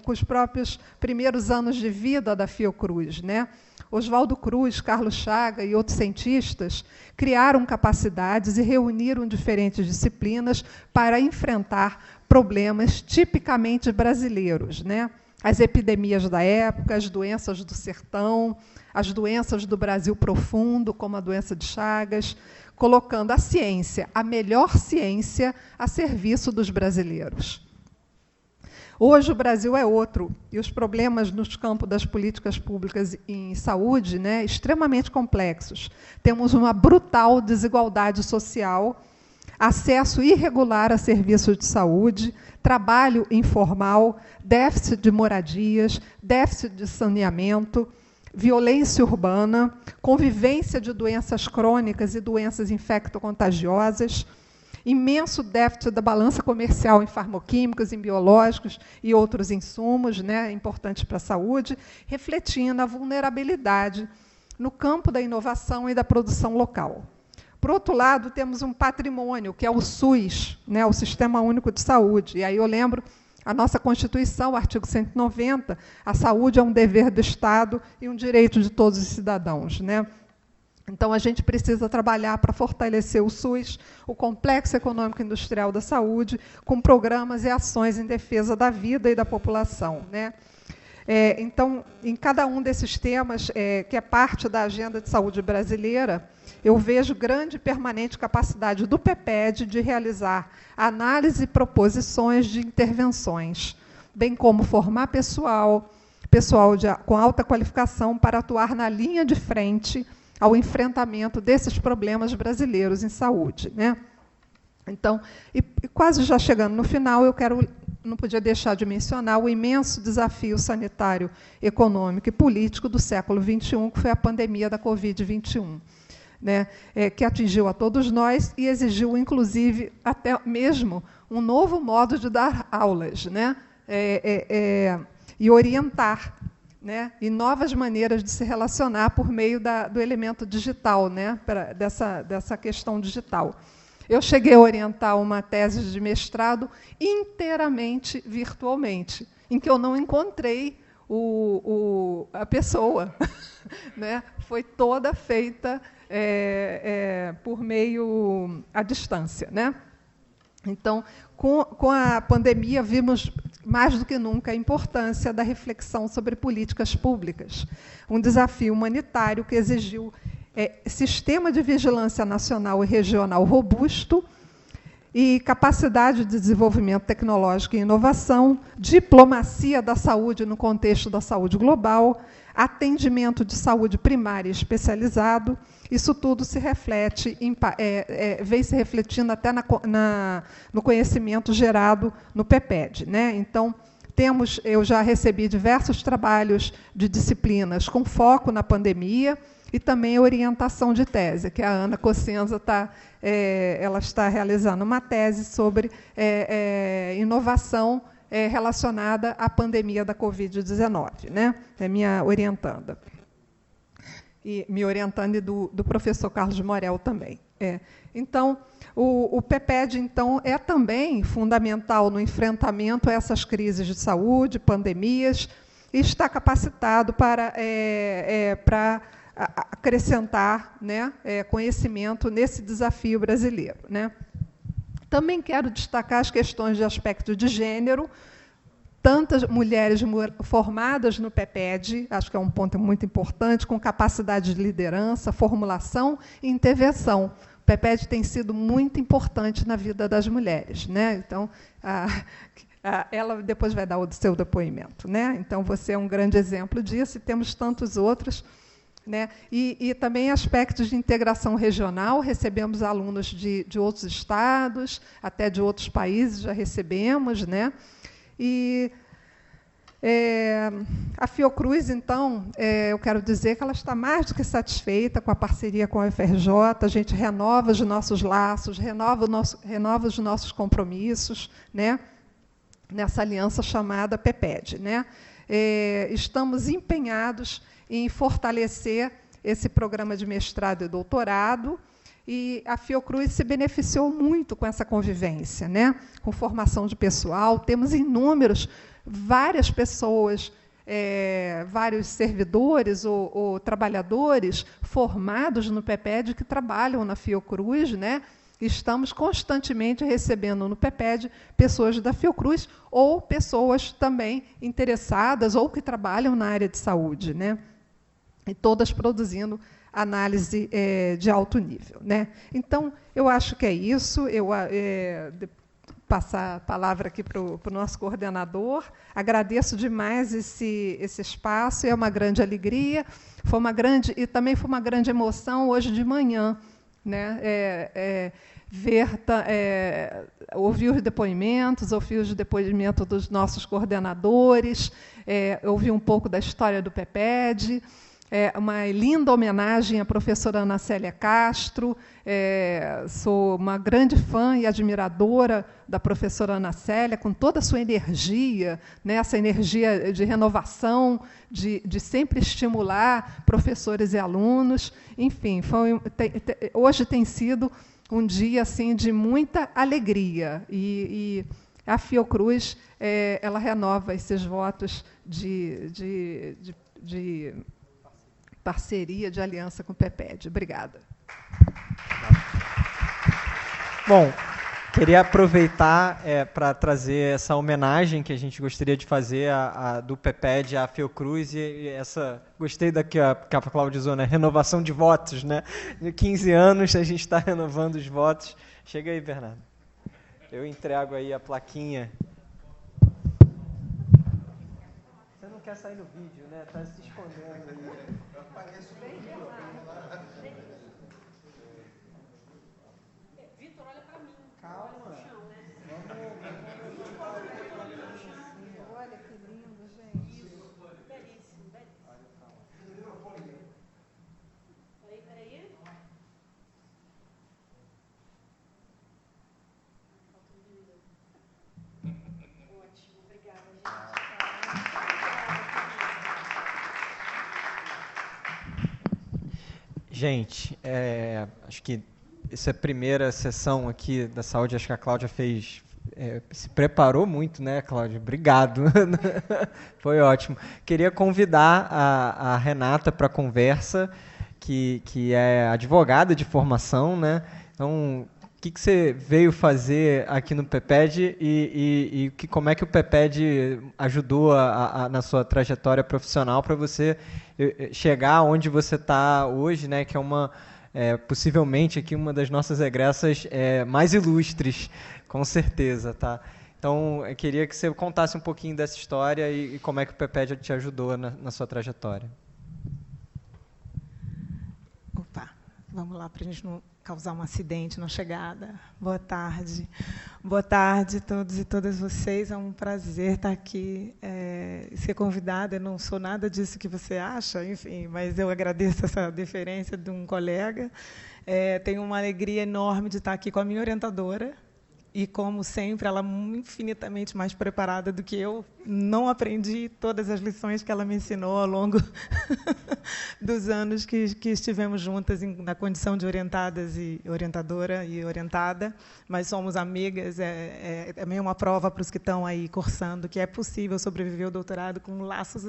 os próprios primeiros anos de vida da Fiocruz, né? Oswaldo Cruz, Carlos Chaga e outros cientistas criaram capacidades e reuniram diferentes disciplinas para enfrentar problemas tipicamente brasileiros, né? As epidemias da época, as doenças do sertão, as doenças do Brasil profundo, como a doença de Chagas, colocando a ciência, a melhor ciência, a serviço dos brasileiros. Hoje o Brasil é outro, e os problemas nos campos das políticas públicas em saúde, né, extremamente complexos. Temos uma brutal desigualdade social, acesso irregular a serviços de saúde, trabalho informal, déficit de moradias, déficit de saneamento, violência urbana, convivência de doenças crônicas e doenças infecto-contagiosas, imenso déficit da balança comercial em farmoquímicos, em biológicos e outros insumos, né, importantes para a saúde, refletindo a vulnerabilidade no campo da inovação e da produção local. Por outro lado, temos um patrimônio, que é o SUS, né, o Sistema Único de Saúde. E aí eu lembro a nossa Constituição, o artigo 190, a saúde é um dever do Estado e um direito de todos os cidadãos, né? Então, a gente precisa trabalhar para fortalecer o SUS, o Complexo Econômico Industrial da Saúde, com programas e ações em defesa da vida e da população, né? Então, em cada um desses temas, que é parte da agenda de saúde brasileira, eu vejo grande e permanente capacidade do PEPED de realizar análise e proposições de intervenções, bem como formar pessoal com alta qualificação para atuar na linha de frente ao enfrentamento desses problemas brasileiros em saúde, né? Então, e quase já chegando no final, não podia deixar de mencionar o imenso desafio sanitário, econômico e político do século XXI, que foi a pandemia da Covid-21, né? Que atingiu a todos nós e exigiu, inclusive, até mesmo um novo modo de dar aulas, né? E orientar, né, e novas maneiras de se relacionar por meio do elemento digital, né, dessa questão digital. Eu cheguei a orientar uma tese de mestrado inteiramente virtualmente, em que eu não encontrei a pessoa, né? Foi toda feita por meio à distância, né? Então, com a pandemia, vimos mais do que nunca a importância da reflexão sobre políticas públicas, um desafio humanitário que exigiu sistema de vigilância nacional e regional robusto e capacidade de desenvolvimento tecnológico e inovação, diplomacia da saúde no contexto da saúde global, atendimento de saúde primária especializado. Isso tudo se reflete, vem se refletindo até no conhecimento gerado no PEPED, né? Então, eu já recebi diversos trabalhos de disciplinas com foco na pandemia e também a orientação de tese, que a Ana Cossenza ela está realizando uma tese sobre inovação relacionada à pandemia da Covid-19, né? É minha orientanda. E me orientando e do professor Carlos Morel também. Então, o PEPED, então, é também fundamental no enfrentamento a essas crises de saúde, pandemias, e está capacitado para acrescentar, né, conhecimento nesse desafio brasileiro, né? Também quero destacar as questões de aspecto de gênero, tantas mulheres formadas no PEPED, acho que é um ponto muito importante, com capacidade de liderança, formulação e intervenção. O PEPED tem sido muito importante na vida das mulheres, né? Então, ela depois vai dar o seu depoimento, né? Então, você é um grande exemplo disso, e temos tantos outros, né? E também aspectos de integração regional, recebemos alunos de outros estados, até de outros países já recebemos, né? E a Fiocruz, então, eu quero dizer que ela está mais do que satisfeita com a parceria com a UFRJ, a gente renova os nossos laços, renova os nossos compromissos, né, nessa aliança chamada PEPED, né? Estamos empenhados em fortalecer esse programa de mestrado e doutorado, e a Fiocruz se beneficiou muito com essa convivência, né? Com formação de pessoal. Temos várias pessoas, vários servidores ou trabalhadores formados no PEPED que trabalham na Fiocruz, né? Estamos constantemente recebendo no PEPED pessoas da Fiocruz ou pessoas também interessadas ou que trabalham na área de saúde, né? E todas produzindo análise de alto nível, né? Então, eu acho que é isso. passar a palavra aqui para o nosso coordenador. Agradeço demais esse espaço, é uma grande alegria. Também foi uma grande emoção hoje de manhã, né? Ouvir os depoimentos dos nossos coordenadores, ouvir um pouco da história do PEPED, uma linda homenagem à professora Ana Célia Castro. Sou uma grande fã e admiradora da professora Ana Célia, com toda a sua energia, né, essa energia de renovação, de sempre estimular professores e alunos. Enfim, hoje tem sido um dia assim, de muita alegria. E a Fiocruz ela renova esses votos de parceria, de aliança com o PEPED. Obrigada. Bom, queria aproveitar para trazer essa homenagem que a gente gostaria de fazer do PEPED à Fiocruz, e essa, gostei da que a Cláudia usou, né? Renovação de votos, né? De 15 anos a gente está renovando os votos. Chega aí, Bernardo. Eu entrego aí a plaquinha. Você não quer sair no vídeo, né? Está se escondendo aí. Vitor, olha para mim. Calma. Olha que lindo, gente. Belíssimo, belíssimo. Peraí. Ótimo, obrigada, gente. Gente, acho que essa primeira sessão aqui da saúde, acho que a Cláudia se preparou muito, né, Cláudia? Obrigado. Foi ótimo. Queria convidar a Renata para a conversa, que é advogada de formação, né? Então, o que você veio fazer aqui no PEPED e como é que o PEPED ajudou na sua trajetória profissional para você chegar onde você está hoje, né? Que é possivelmente aqui uma das nossas egressas mais ilustres, com certeza, tá? Então, eu queria que você contasse um pouquinho dessa história e como é que o PEPED te ajudou na sua trajetória. Opa, vamos lá para a gente não causar um acidente na chegada. Boa tarde. Boa tarde a todos e todas vocês. É um prazer estar aqui, ser convidada. Eu não sou nada disso que você acha, enfim, mas eu agradeço essa deferência de um colega. Tenho uma alegria enorme de estar aqui com a minha orientadora, e, como sempre, ela é infinitamente mais preparada do que eu. Não aprendi todas as lições que ela me ensinou ao longo dos anos que estivemos juntas na condição de orientadas e orientadora e orientada, mas somos amigas. Também uma prova para os que estão aí cursando que é possível sobreviver ao doutorado com laços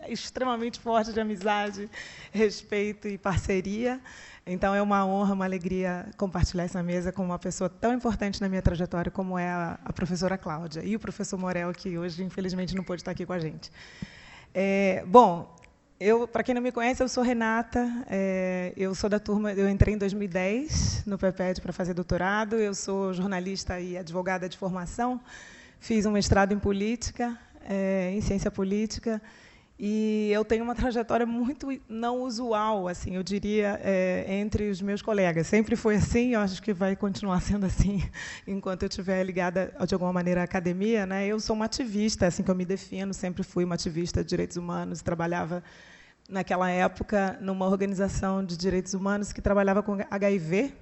extremamente fortes de amizade, respeito e parceria. Então, é uma honra, uma alegria compartilhar essa mesa com uma pessoa tão importante na minha trajetória como é a professora Cláudia e o professor Morel, que hoje, infelizmente, não pôde estar aqui com a gente. Bom, para quem não me conhece, eu sou Renata, eu sou da turma, eu entrei em 2010 no PEPED para fazer doutorado, eu sou jornalista e advogada de formação, fiz um mestrado em política, em ciência política, e eu tenho uma trajetória muito não usual, assim, eu diria, entre os meus colegas. Sempre foi assim, eu acho que vai continuar sendo assim enquanto eu estiver ligada, de alguma maneira, à academia, né? Eu sou uma ativista, assim que eu me defino, sempre fui uma ativista de direitos humanos, trabalhava, naquela época, numa organização de direitos humanos que trabalhava com HIV.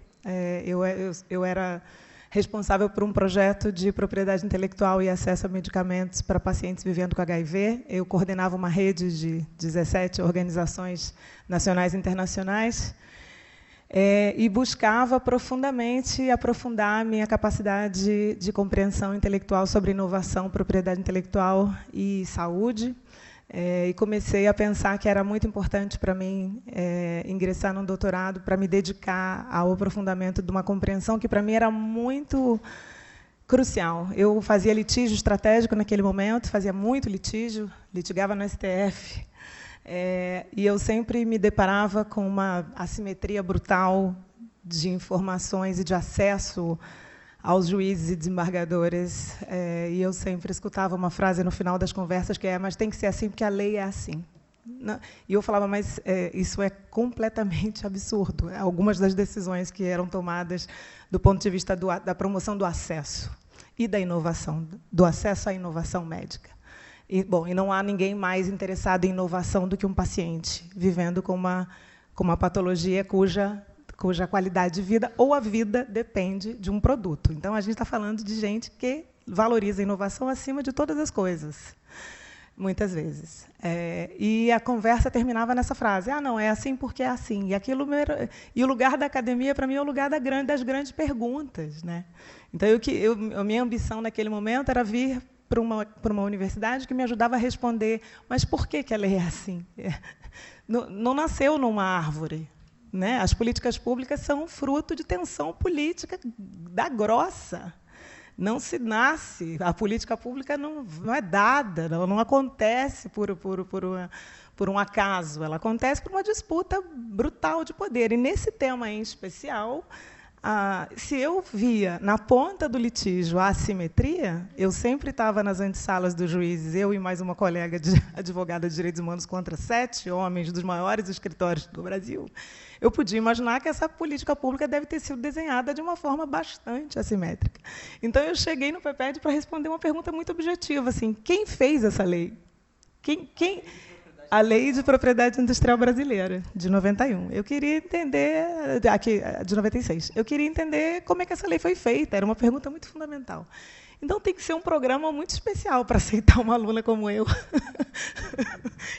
Eu era responsável por um projeto de propriedade intelectual e acesso a medicamentos para pacientes vivendo com HIV. Eu coordenava uma rede de 17 organizações nacionais e internacionais e buscava profundamente aprofundar a minha capacidade de compreensão intelectual sobre inovação, propriedade intelectual e saúde. E comecei a pensar que era muito importante para mim ingressar no doutorado para me dedicar ao aprofundamento de uma compreensão que, para mim, era muito crucial. Eu fazia litígio estratégico naquele momento, fazia muito litígio, litigava no STF, e eu sempre me deparava com uma assimetria brutal de informações e de acesso aos juízes e desembargadores, e eu sempre escutava uma frase no final das conversas que é: mas tem que ser assim porque a lei é assim. E eu falava: mas isso é completamente absurdo. Algumas das decisões que eram tomadas do ponto de vista da promoção do acesso e da inovação, do acesso à inovação médica. E não há ninguém mais interessado em inovação do que um paciente vivendo com uma patologia cuja qualidade de vida ou a vida depende de um produto. Então, a gente está falando de gente que valoriza a inovação acima de todas as coisas, muitas vezes. E a conversa terminava nessa frase: não, é assim porque é assim. E o lugar da academia, para mim, é o lugar das grandes perguntas, né? Então, a minha ambição naquele momento era vir para uma universidade que me ajudava a responder: mas por que a lei é assim? Não nasceu numa árvore. Né? As políticas públicas são fruto de tensão política da grossa. Não se nasce, a política pública não é dada, não acontece por um acaso, ela acontece por uma disputa brutal de poder. E, nesse tema em especial, se eu via na ponta do litígio a assimetria, eu sempre estava nas antessalas dos juízes, eu e mais uma colega advogada de direitos humanos contra 7 homens dos maiores escritórios do Brasil, eu podia imaginar que essa política pública deve ter sido desenhada de uma forma bastante assimétrica. Então, eu cheguei no PPED para responder uma pergunta muito objetiva, assim: quem fez essa lei? A Lei de Propriedade Industrial Brasileira, de 91. Eu queria entender... de 96. Eu queria entender como é que essa lei foi feita. Era uma pergunta muito fundamental. Então, tem que ser um programa muito especial para aceitar uma aluna como eu,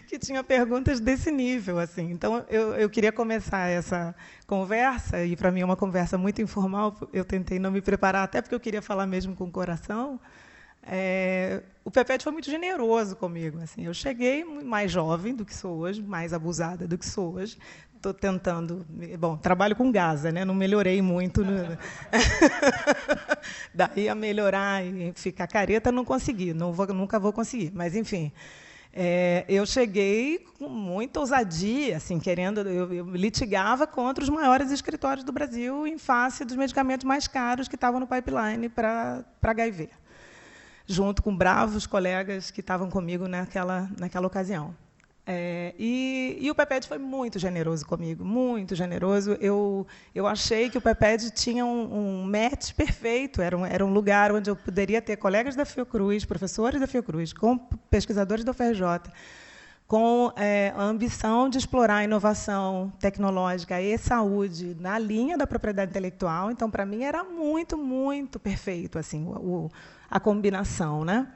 que tinha perguntas desse nível. Assim. Então, eu queria começar essa conversa, e, para mim, é uma conversa muito informal. Eu tentei não me preparar, até porque eu queria falar mesmo com o coração. O PPED foi muito generoso comigo. Assim. Eu cheguei mais jovem do que sou hoje, mais abusada do que sou hoje. Estou tentando... trabalho com Gaza, né? Não melhorei muito. Daí a melhorar e ficar careta, não consegui. Nunca vou conseguir. Mas, enfim, eu cheguei com muita ousadia, assim, querendo... Eu litigava contra os maiores escritórios do Brasil em face dos medicamentos mais caros que estavam no pipeline para HIV. Junto com bravos colegas que estavam comigo naquela ocasião. E o PPED foi muito generoso comigo, muito generoso. Eu achei que o PPED tinha um match perfeito, era um lugar onde eu poderia ter colegas da Fiocruz, professores da Fiocruz, com pesquisadores da UFRJ, com a ambição de explorar a inovação tecnológica e saúde na linha da propriedade intelectual. Então, para mim, era muito, muito perfeito assim, a combinação, né?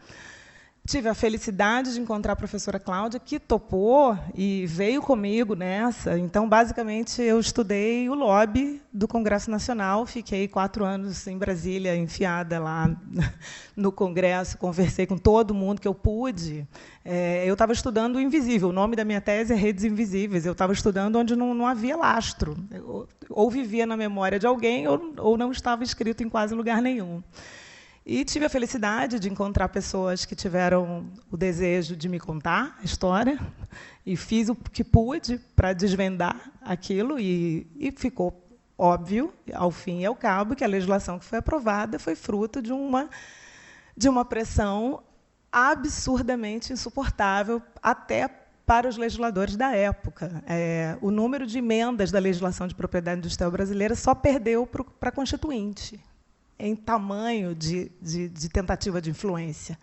Tive a felicidade de encontrar a professora Cláudia, que topou e veio comigo nessa. Então, basicamente, eu estudei o lobby do Congresso Nacional, fiquei 4 anos em Brasília, enfiada lá no Congresso, conversei com todo mundo que eu pude. Eu estava estudando o invisível, o nome da minha tese é Redes Invisíveis, eu estava estudando onde não havia lastro, ou vivia na memória de alguém, ou não estava escrito em quase lugar nenhum. E tive a felicidade de encontrar pessoas que tiveram o desejo de me contar a história, e fiz o que pude para desvendar aquilo, e ficou óbvio, ao fim e ao cabo, que a legislação que foi aprovada foi fruto de uma pressão absurdamente insuportável, até para os legisladores da época. O número de emendas da legislação de propriedade industrial brasileira só perdeu para a Constituinte, em tamanho de tentativa de influência.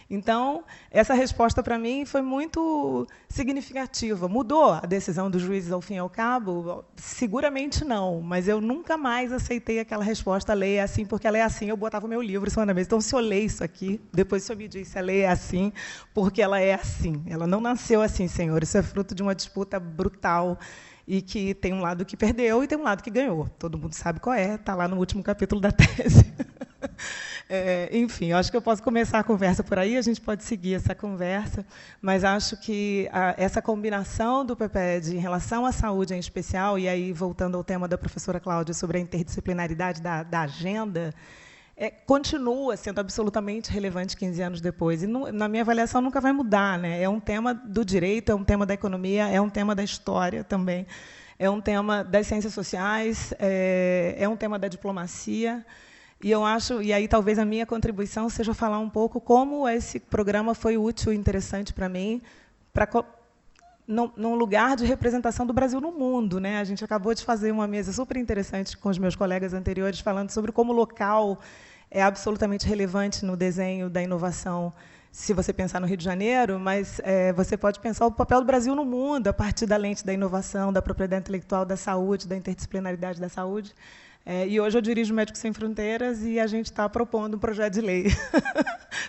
Então, essa resposta, para mim, foi muito significativa. Mudou a decisão dos juízes ao fim e ao cabo? Seguramente não, mas eu nunca mais aceitei aquela resposta: a lei é assim porque ela é assim. Eu botava o meu livro em cima da mesa. Então, se eu ler isso aqui, depois o senhor me disse: a lei é assim porque ela é assim. Ela não nasceu assim, senhor. Isso é fruto de uma disputa brutal, e que tem um lado que perdeu e tem um lado que ganhou. Todo mundo sabe qual é, está lá no último capítulo da tese. Enfim, eu acho que eu posso começar a conversa por aí, a gente pode seguir essa conversa, mas acho que essa combinação do PPED em relação à saúde em especial, e aí voltando ao tema da professora Cláudia sobre a interdisciplinaridade da agenda, continua sendo absolutamente relevante 15 anos depois. E, na minha avaliação, nunca vai mudar, né? É um tema do direito, é um tema da economia, é um tema da história também, é um tema das ciências sociais, é um tema da diplomacia. E eu acho, e aí talvez a minha contribuição seja falar um pouco como esse programa foi útil e interessante para mim, num lugar de representação do Brasil no mundo, né? A gente acabou de fazer uma mesa super interessante com os meus colegas anteriores, falando sobre como o local é absolutamente relevante no desenho da inovação, se você pensar no Rio de Janeiro, mas você pode pensar o papel do Brasil no mundo, a partir da lente da inovação, da propriedade intelectual, da saúde, da interdisciplinaridade da saúde. E hoje eu dirijo Médicos Sem Fronteiras e a gente está propondo um projeto de lei,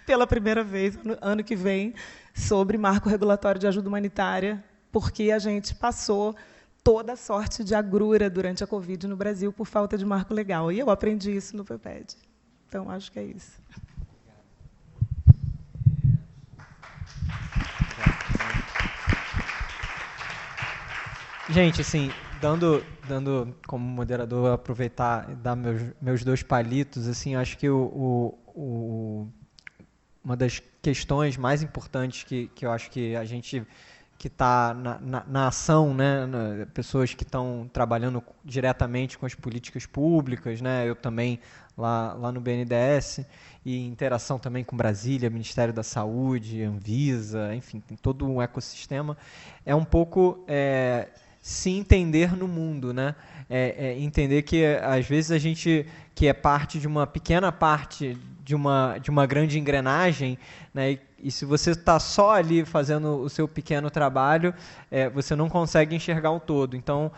pela primeira vez, ano que vem, sobre marco regulatório de ajuda humanitária, porque a gente passou toda sorte de agrura durante a Covid no Brasil por falta de marco legal. E eu aprendi isso no PPED. Então, acho que é isso. Gente, assim, dando como moderador, aproveitar e dar meus 2 palitos, assim, acho que uma das questões mais importantes que eu acho que a gente que está na ação, né, pessoas que estão trabalhando diretamente com as políticas públicas, né, eu também lá no BNDES, e interação também com Brasília, Ministério da Saúde, Anvisa, enfim, tem todo um ecossistema, é um pouco se entender no mundo, né? Entender que às vezes a gente que é parte de uma pequena parte de uma grande engrenagem, né? E se você está só ali fazendo o seu pequeno trabalho, você não consegue enxergar o todo. Então,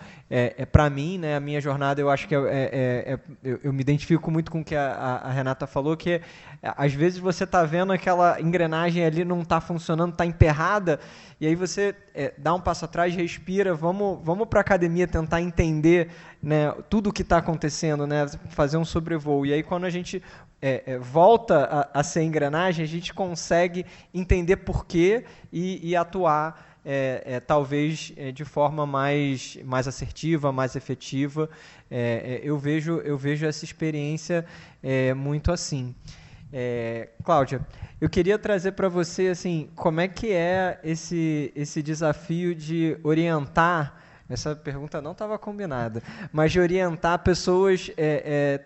para mim, né, a minha jornada, eu acho que eu me identifico muito com o que a Renata falou, que às vezes você está vendo aquela engrenagem ali não está funcionando, está emperrada, e aí você dá um passo atrás, respira, vamos para a academia tentar entender, né, tudo o que está acontecendo, né, fazer um sobrevoo. E aí quando a gente volta a ser engrenagem, a gente consegue entender porquê e atuar talvez de forma mais assertiva, mais efetiva. Eu vejo essa experiência muito assim. Cláudia, eu queria trazer para você assim, como é que é esse desafio de orientar. Essa pergunta não estava combinada, mas de orientar pessoas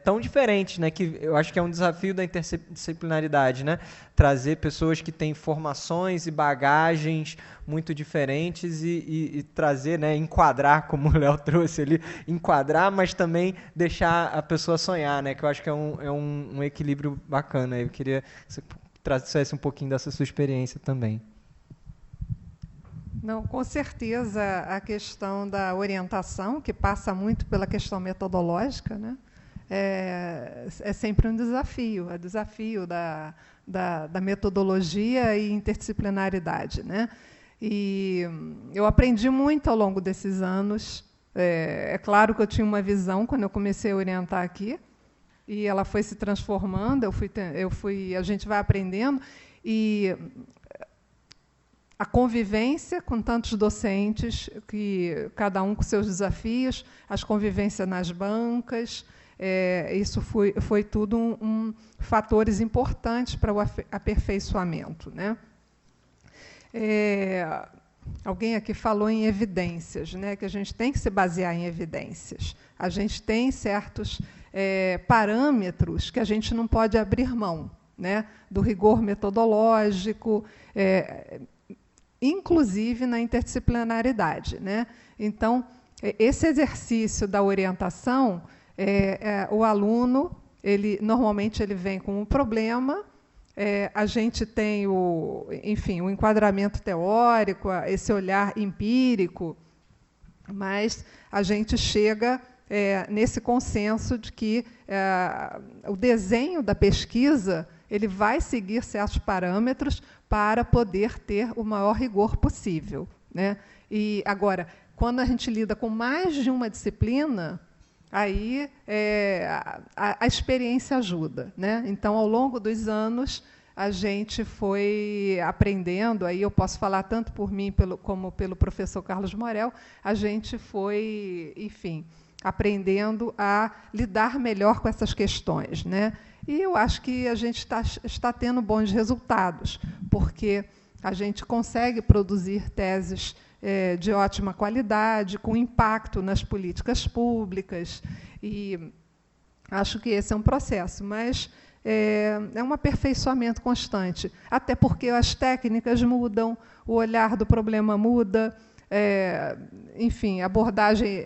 tão diferentes, né? Que eu acho que é um desafio da interdisciplinaridade, né? Trazer pessoas que têm formações e bagagens muito diferentes e trazer, né? Enquadrar, como o Léo trouxe ali, enquadrar, mas também deixar a pessoa sonhar, né? Que eu acho que é um equilíbrio bacana. Eu queria que você trouxesse um pouquinho dessa sua experiência também. Não, com certeza a questão da orientação, que passa muito pela questão metodológica, né, é sempre um desafio, desafio da metodologia e interdisciplinaridade, né? E eu aprendi muito ao longo desses anos. É claro que eu tinha uma visão quando eu comecei a orientar aqui, e ela foi se transformando, a gente vai aprendendo, e a convivência com tantos docentes, que cada um com seus desafios, as convivências nas bancas, isso foi tudo fatores importantes para o aperfeiçoamento, né? Alguém aqui falou em evidências, né, que a gente tem que se basear em evidências. A gente tem certos parâmetros que a gente não pode abrir mão, né, do rigor metodológico, inclusive na interdisciplinaridade, né? Então, esse exercício da orientação, o aluno, normalmente ele vem com um problema, a gente tem o enquadramento teórico, esse olhar empírico, mas a gente chega nesse consenso de que o desenho da pesquisa ele vai seguir certos parâmetros para poder ter o maior rigor possível, né? E agora, quando a gente lida com mais de uma disciplina, aí a experiência ajuda, né? Então, ao longo dos anos, a gente foi aprendendo, aí eu posso falar tanto por mim como pelo professor Carlos Morel, a gente foi, enfim, aprendendo a lidar melhor com essas questões, né? E eu acho que a gente está tendo bons resultados, porque a gente consegue produzir teses de ótima qualidade, com impacto nas políticas públicas, e Acho que esse é um processo, mas é um aperfeiçoamento constante, até porque as técnicas mudam, o olhar do problema muda, enfim, a abordagem...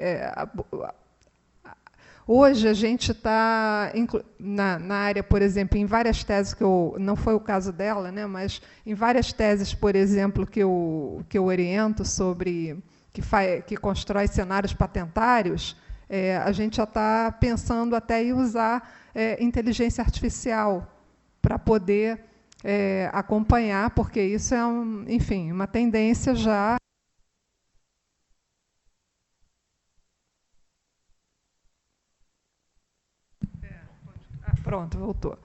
Hoje, a gente está, na área, por exemplo, em várias teses, não foi o caso dela, né, mas em várias teses, por exemplo, que eu oriento sobre, que constrói cenários patentários, a gente já está pensando até em usar inteligência artificial para poder acompanhar, porque isso é, enfim, uma tendência já. Pronto, voltou.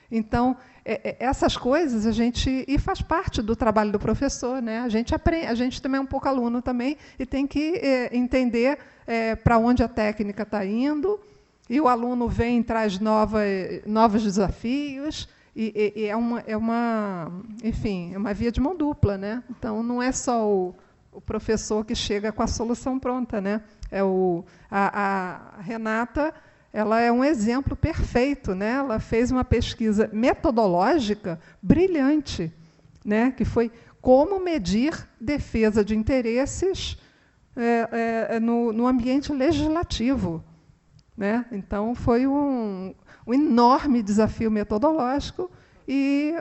Então, essas coisas e faz parte do trabalho do professor, né? A gente também é um pouco aluno também e tem que entender para onde a técnica está indo, e o aluno vem, traz novos desafios, e enfim, é uma via de mão dupla, né? Então, não é só o professor que chega com a solução pronta, né? A Renata, ela é um exemplo perfeito, né? Ela fez uma pesquisa metodológica brilhante, né? Que foi como medir defesa de interesses no ambiente legislativo, né? Então, foi um enorme desafio metodológico e,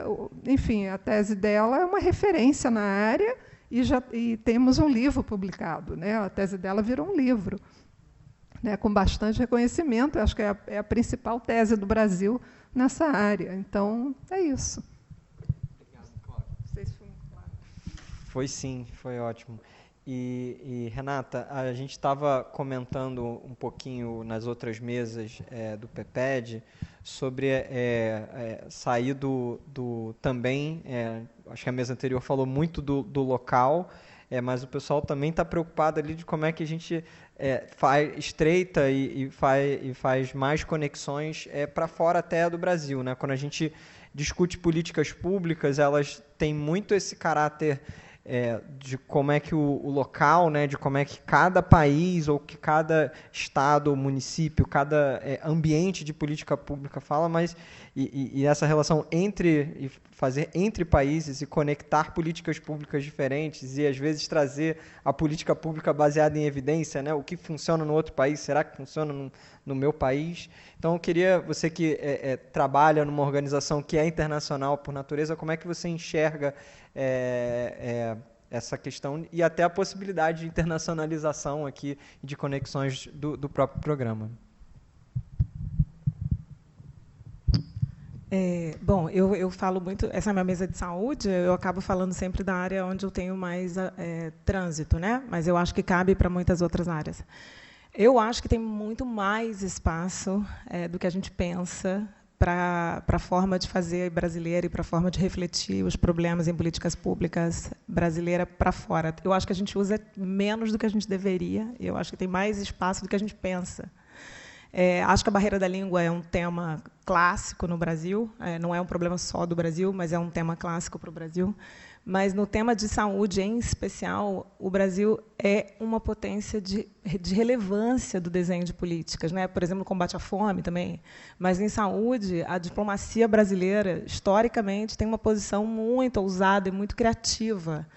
enfim, a tese dela é uma referência na área e temos um livro publicado, né? A tese dela virou um livro, né, com bastante reconhecimento. Eu acho que é a principal tese do Brasil nessa área. Então, é isso. Obrigado, Cláudia. Não sei se foi muito claro. Foi sim, foi ótimo. E Renata, a gente estava comentando um pouquinho nas outras mesas do PEPED sobre sair também, acho que a mesa anterior falou muito do local, mas o pessoal também está preocupado ali de como é que a gente estreita e faz mais conexões para fora até do Brasil, né? Quando a gente discute políticas públicas, elas têm muito esse caráter de como é que o local, né, de como é que cada país ou que cada estado ou município, cada ambiente de política pública fala, mas e essa relação fazer entre países e conectar políticas públicas diferentes e às vezes trazer a política pública baseada em evidência, né, o que funciona no outro país, será que funciona no meu país? Então eu queria, você que trabalha numa organização que é internacional por natureza, como é que você enxerga essa questão e até a possibilidade de internacionalização aqui e de conexões do próprio programa? Bom, eu falo muito, essa é a minha mesa de saúde, eu acabo falando sempre da área onde eu tenho mais trânsito, né? Mas eu acho que cabe para muitas outras áreas. Eu acho que tem muito mais espaço do que a gente pensa para a forma de fazer brasileira e para a forma de refletir os problemas em políticas públicas brasileira para fora. Eu acho que a gente usa menos do que a gente deveria, eu acho que tem mais espaço do que a gente pensa. Acho que a barreira da língua é um tema clássico no Brasil, não é um problema só do Brasil, mas é um tema clássico para o Brasil. Mas, no tema de saúde, em especial, o Brasil é uma potência de relevância do desenho de políticas, né? Por exemplo, no combate à fome também. Mas, em saúde, a diplomacia brasileira, historicamente, tem uma posição muito ousada e muito criativa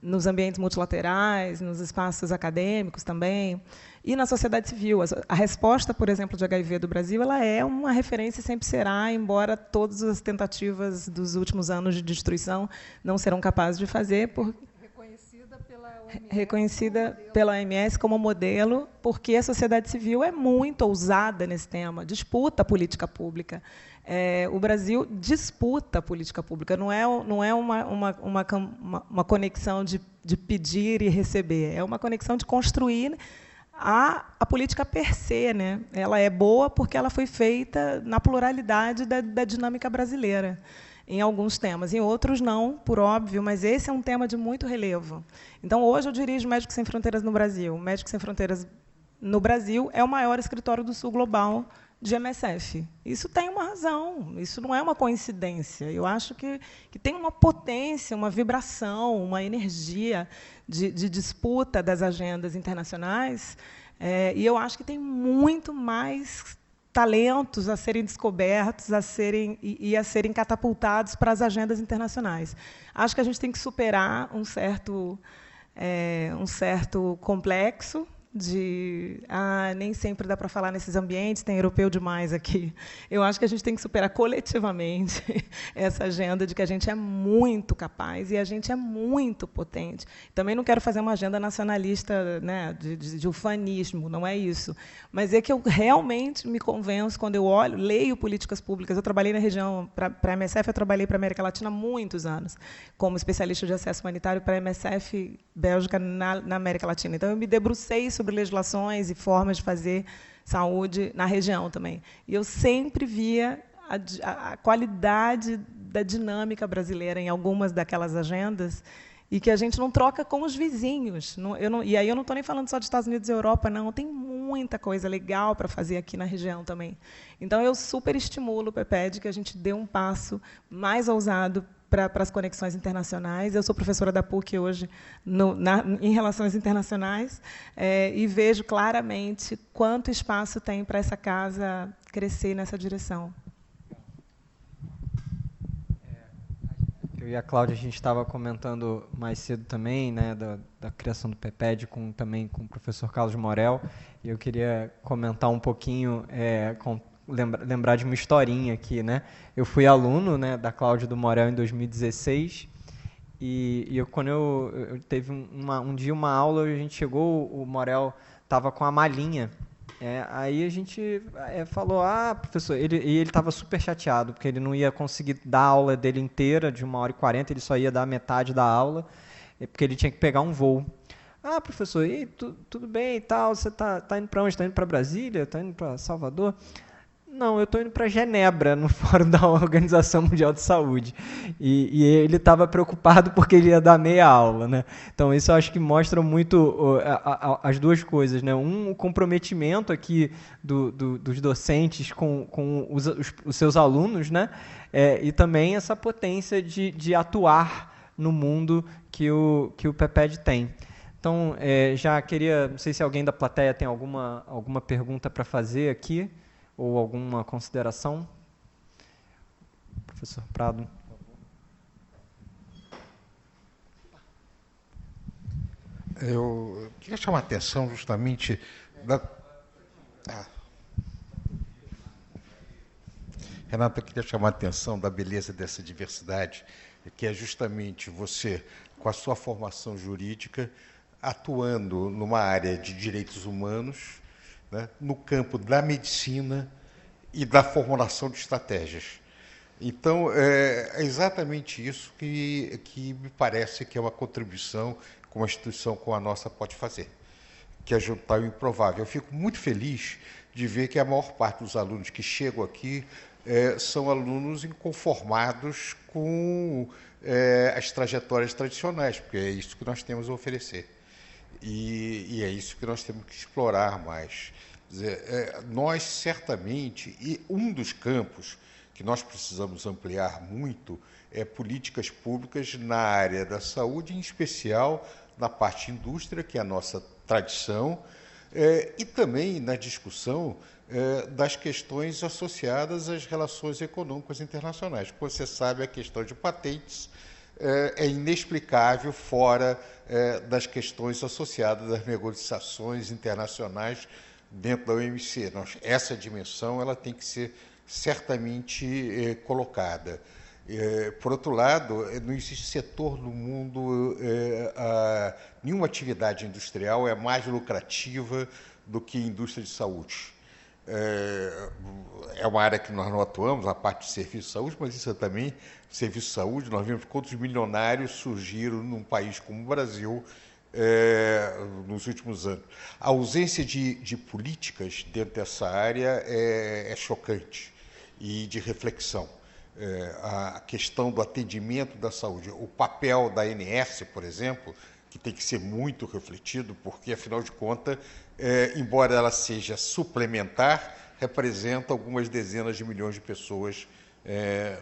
nos ambientes multilaterais, nos espaços acadêmicos também, e na sociedade civil. A resposta, por exemplo, de HIV do Brasil, ela é uma referência e sempre será, embora todas as tentativas dos últimos anos de destruição não serão capazes de fazer, reconhecida pela OMS como modelo, porque a sociedade civil é muito ousada nesse tema, disputa a política pública. O Brasil disputa a política pública, não é uma conexão de pedir e receber, é uma conexão de construir a política per se, né? Ela é boa porque ela foi feita na pluralidade da dinâmica brasileira, em alguns temas, em outros não, por óbvio, mas esse é um tema de muito relevo. Então, hoje eu dirijo Médicos Sem Fronteiras no Brasil. Médicos Sem Fronteiras no Brasil é o maior escritório do Sul global de MSF. Isso tem uma razão, isso não é uma coincidência. Eu acho que tem uma potência, uma vibração, uma energia de disputa das agendas internacionais, e eu acho que tem muito mais talentos a serem descobertos, a serem catapultados para as agendas internacionais. Acho que a gente tem que superar um certo complexo de nem sempre dá para falar nesses ambientes, tem europeu demais aqui. Eu acho que a gente tem que superar coletivamente essa agenda de que a gente é muito capaz e a gente é muito potente. Também não quero fazer uma agenda nacionalista, né, de ufanismo, não é isso. Mas é que eu realmente me convenço quando eu leio políticas públicas. Eu trabalhei na região, para a MSF, eu trabalhei para a América Latina há muitos anos, como especialista de acesso humanitário para a MSF Bélgica na América Latina. Então, eu me debrucei sobre legislações e formas de fazer saúde na região também. E eu sempre via a qualidade da dinâmica brasileira em algumas daquelas agendas e que a gente não troca com os vizinhos. E aí eu não estou nem falando só dos Estados Unidos e Europa, não. Tem muita coisa legal para fazer aqui na região também. Então, eu super estimulo o PEPED que a gente dê um passo mais ousado para as conexões internacionais. Eu sou professora da PUC hoje em Relações Internacionais e vejo claramente quanto espaço tem para essa casa crescer nessa direção. Eu e a Cláudia, a gente estava comentando mais cedo também, né, da criação do PEPED também com o professor Carlos Morel, e eu queria comentar um pouquinho, lembrar de uma historinha aqui, né? Eu fui aluno, né, da Cláudia do Morel em 2016 quando eu teve um dia uma aula, a gente chegou, o Morel estava com a malinha, aí a gente falou, professor, ele estava super chateado, porque ele não ia conseguir dar a aula dele inteira, de 1h40, ele só ia dar metade da aula, porque ele tinha que pegar um voo. Professor, tudo bem e tal, você tá indo para onde? Está indo para Brasília? Está indo para Salvador? Não, eu estou indo para Genebra, no Fórum da Organização Mundial de Saúde. E ele estava preocupado porque ele ia dar meia aula, né? Então, isso eu acho que mostra muito as duas coisas, né? O comprometimento aqui dos docentes com os seus alunos, né? E também essa potência de atuar no mundo que o PEPED tem. Então, já queria, não sei se alguém da plateia tem alguma pergunta para fazer aqui, ou alguma consideração? Professor Prado. Eu queria chamar a atenção justamente Renata, eu queria chamar a atenção da beleza dessa diversidade, que é justamente você, com a sua formação jurídica, atuando numa área de direitos humanos, né, no campo da medicina e da formulação de estratégias. Então, é exatamente isso que me parece que é uma contribuição que uma instituição como a nossa pode fazer, que é juntar o improvável. Eu fico muito feliz de ver que a maior parte dos alunos que chegam aqui são alunos inconformados com as trajetórias tradicionais, porque é isso que nós temos a oferecer. E é isso que nós temos que explorar mais. Quer dizer, nós, certamente, e um dos campos que nós precisamos ampliar muito é políticas públicas na área da saúde, em especial na parte indústria, que é a nossa tradição, e também na discussão das questões associadas às relações econômicas internacionais. Como você sabe, a questão de patentes é inexplicável fora das questões associadas às negociações internacionais dentro da OMC. Essa dimensão ela tem que ser certamente colocada. Por outro lado, não existe setor no mundo, nenhuma atividade industrial é mais lucrativa do que a indústria de saúde. É uma área que nós não atuamos, a parte de serviço de saúde, mas isso é também serviço de saúde. Nós vimos quantos milionários surgiram num país como o Brasil nos últimos anos. A ausência de políticas dentro dessa área é chocante e de reflexão. A questão do atendimento da saúde, o papel da ANS, por exemplo, que tem que ser muito refletido, porque, afinal de contas, embora ela seja suplementar, representa algumas dezenas de milhões de pessoas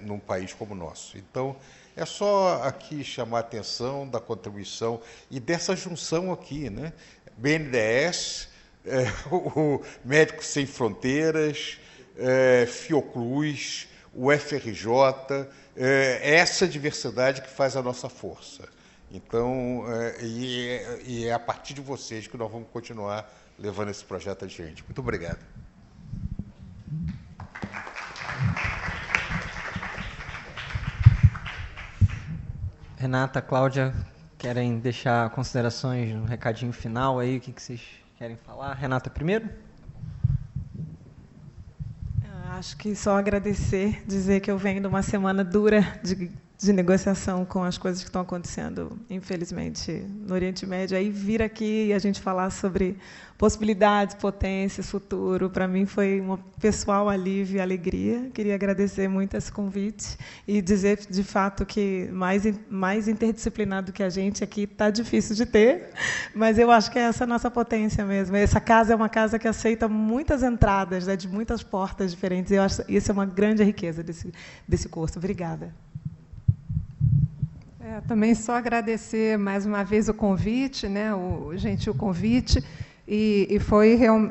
num país como o nosso. Então, é só aqui chamar a atenção da contribuição e dessa junção aqui, né? BNDES, o Médicos Sem Fronteiras, Fiocruz, o FRJ, essa diversidade que faz a nossa força. Então, e é a partir de vocês que nós vamos continuar levando esse projeto adiante. Muito obrigado. Renata, Cláudia, querem deixar considerações, um recadinho final aí? O que vocês querem falar? Renata primeiro? Acho que só agradecer, dizer que eu venho de uma semana dura de negociação com as coisas que estão acontecendo, infelizmente, no Oriente Médio. Aí vir aqui e a gente falar sobre possibilidades, potências, futuro, para mim foi um pessoal alívio e alegria. Queria agradecer muito esse convite e dizer, de fato, que mais interdisciplinado que a gente aqui está difícil de ter, mas eu acho que é essa a nossa potência mesmo. Essa casa é uma casa que aceita muitas entradas, né, de muitas portas diferentes. Eu acho que isso é uma grande riqueza desse curso. Obrigada. Também só agradecer mais uma vez o convite, né, o gentil convite, e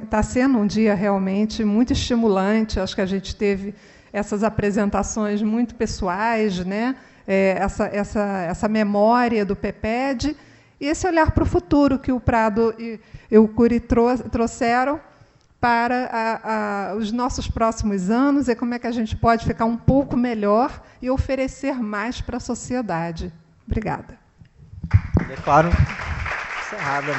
está sendo um dia realmente muito estimulante. Acho que a gente teve essas apresentações muito pessoais, né, essa memória do PEPED e esse olhar para o futuro que o Prado e o Cury trouxeram para os nossos próximos anos e como é que a gente pode ficar um pouco melhor e oferecer mais para a sociedade. Obrigada. Declaro encerrada.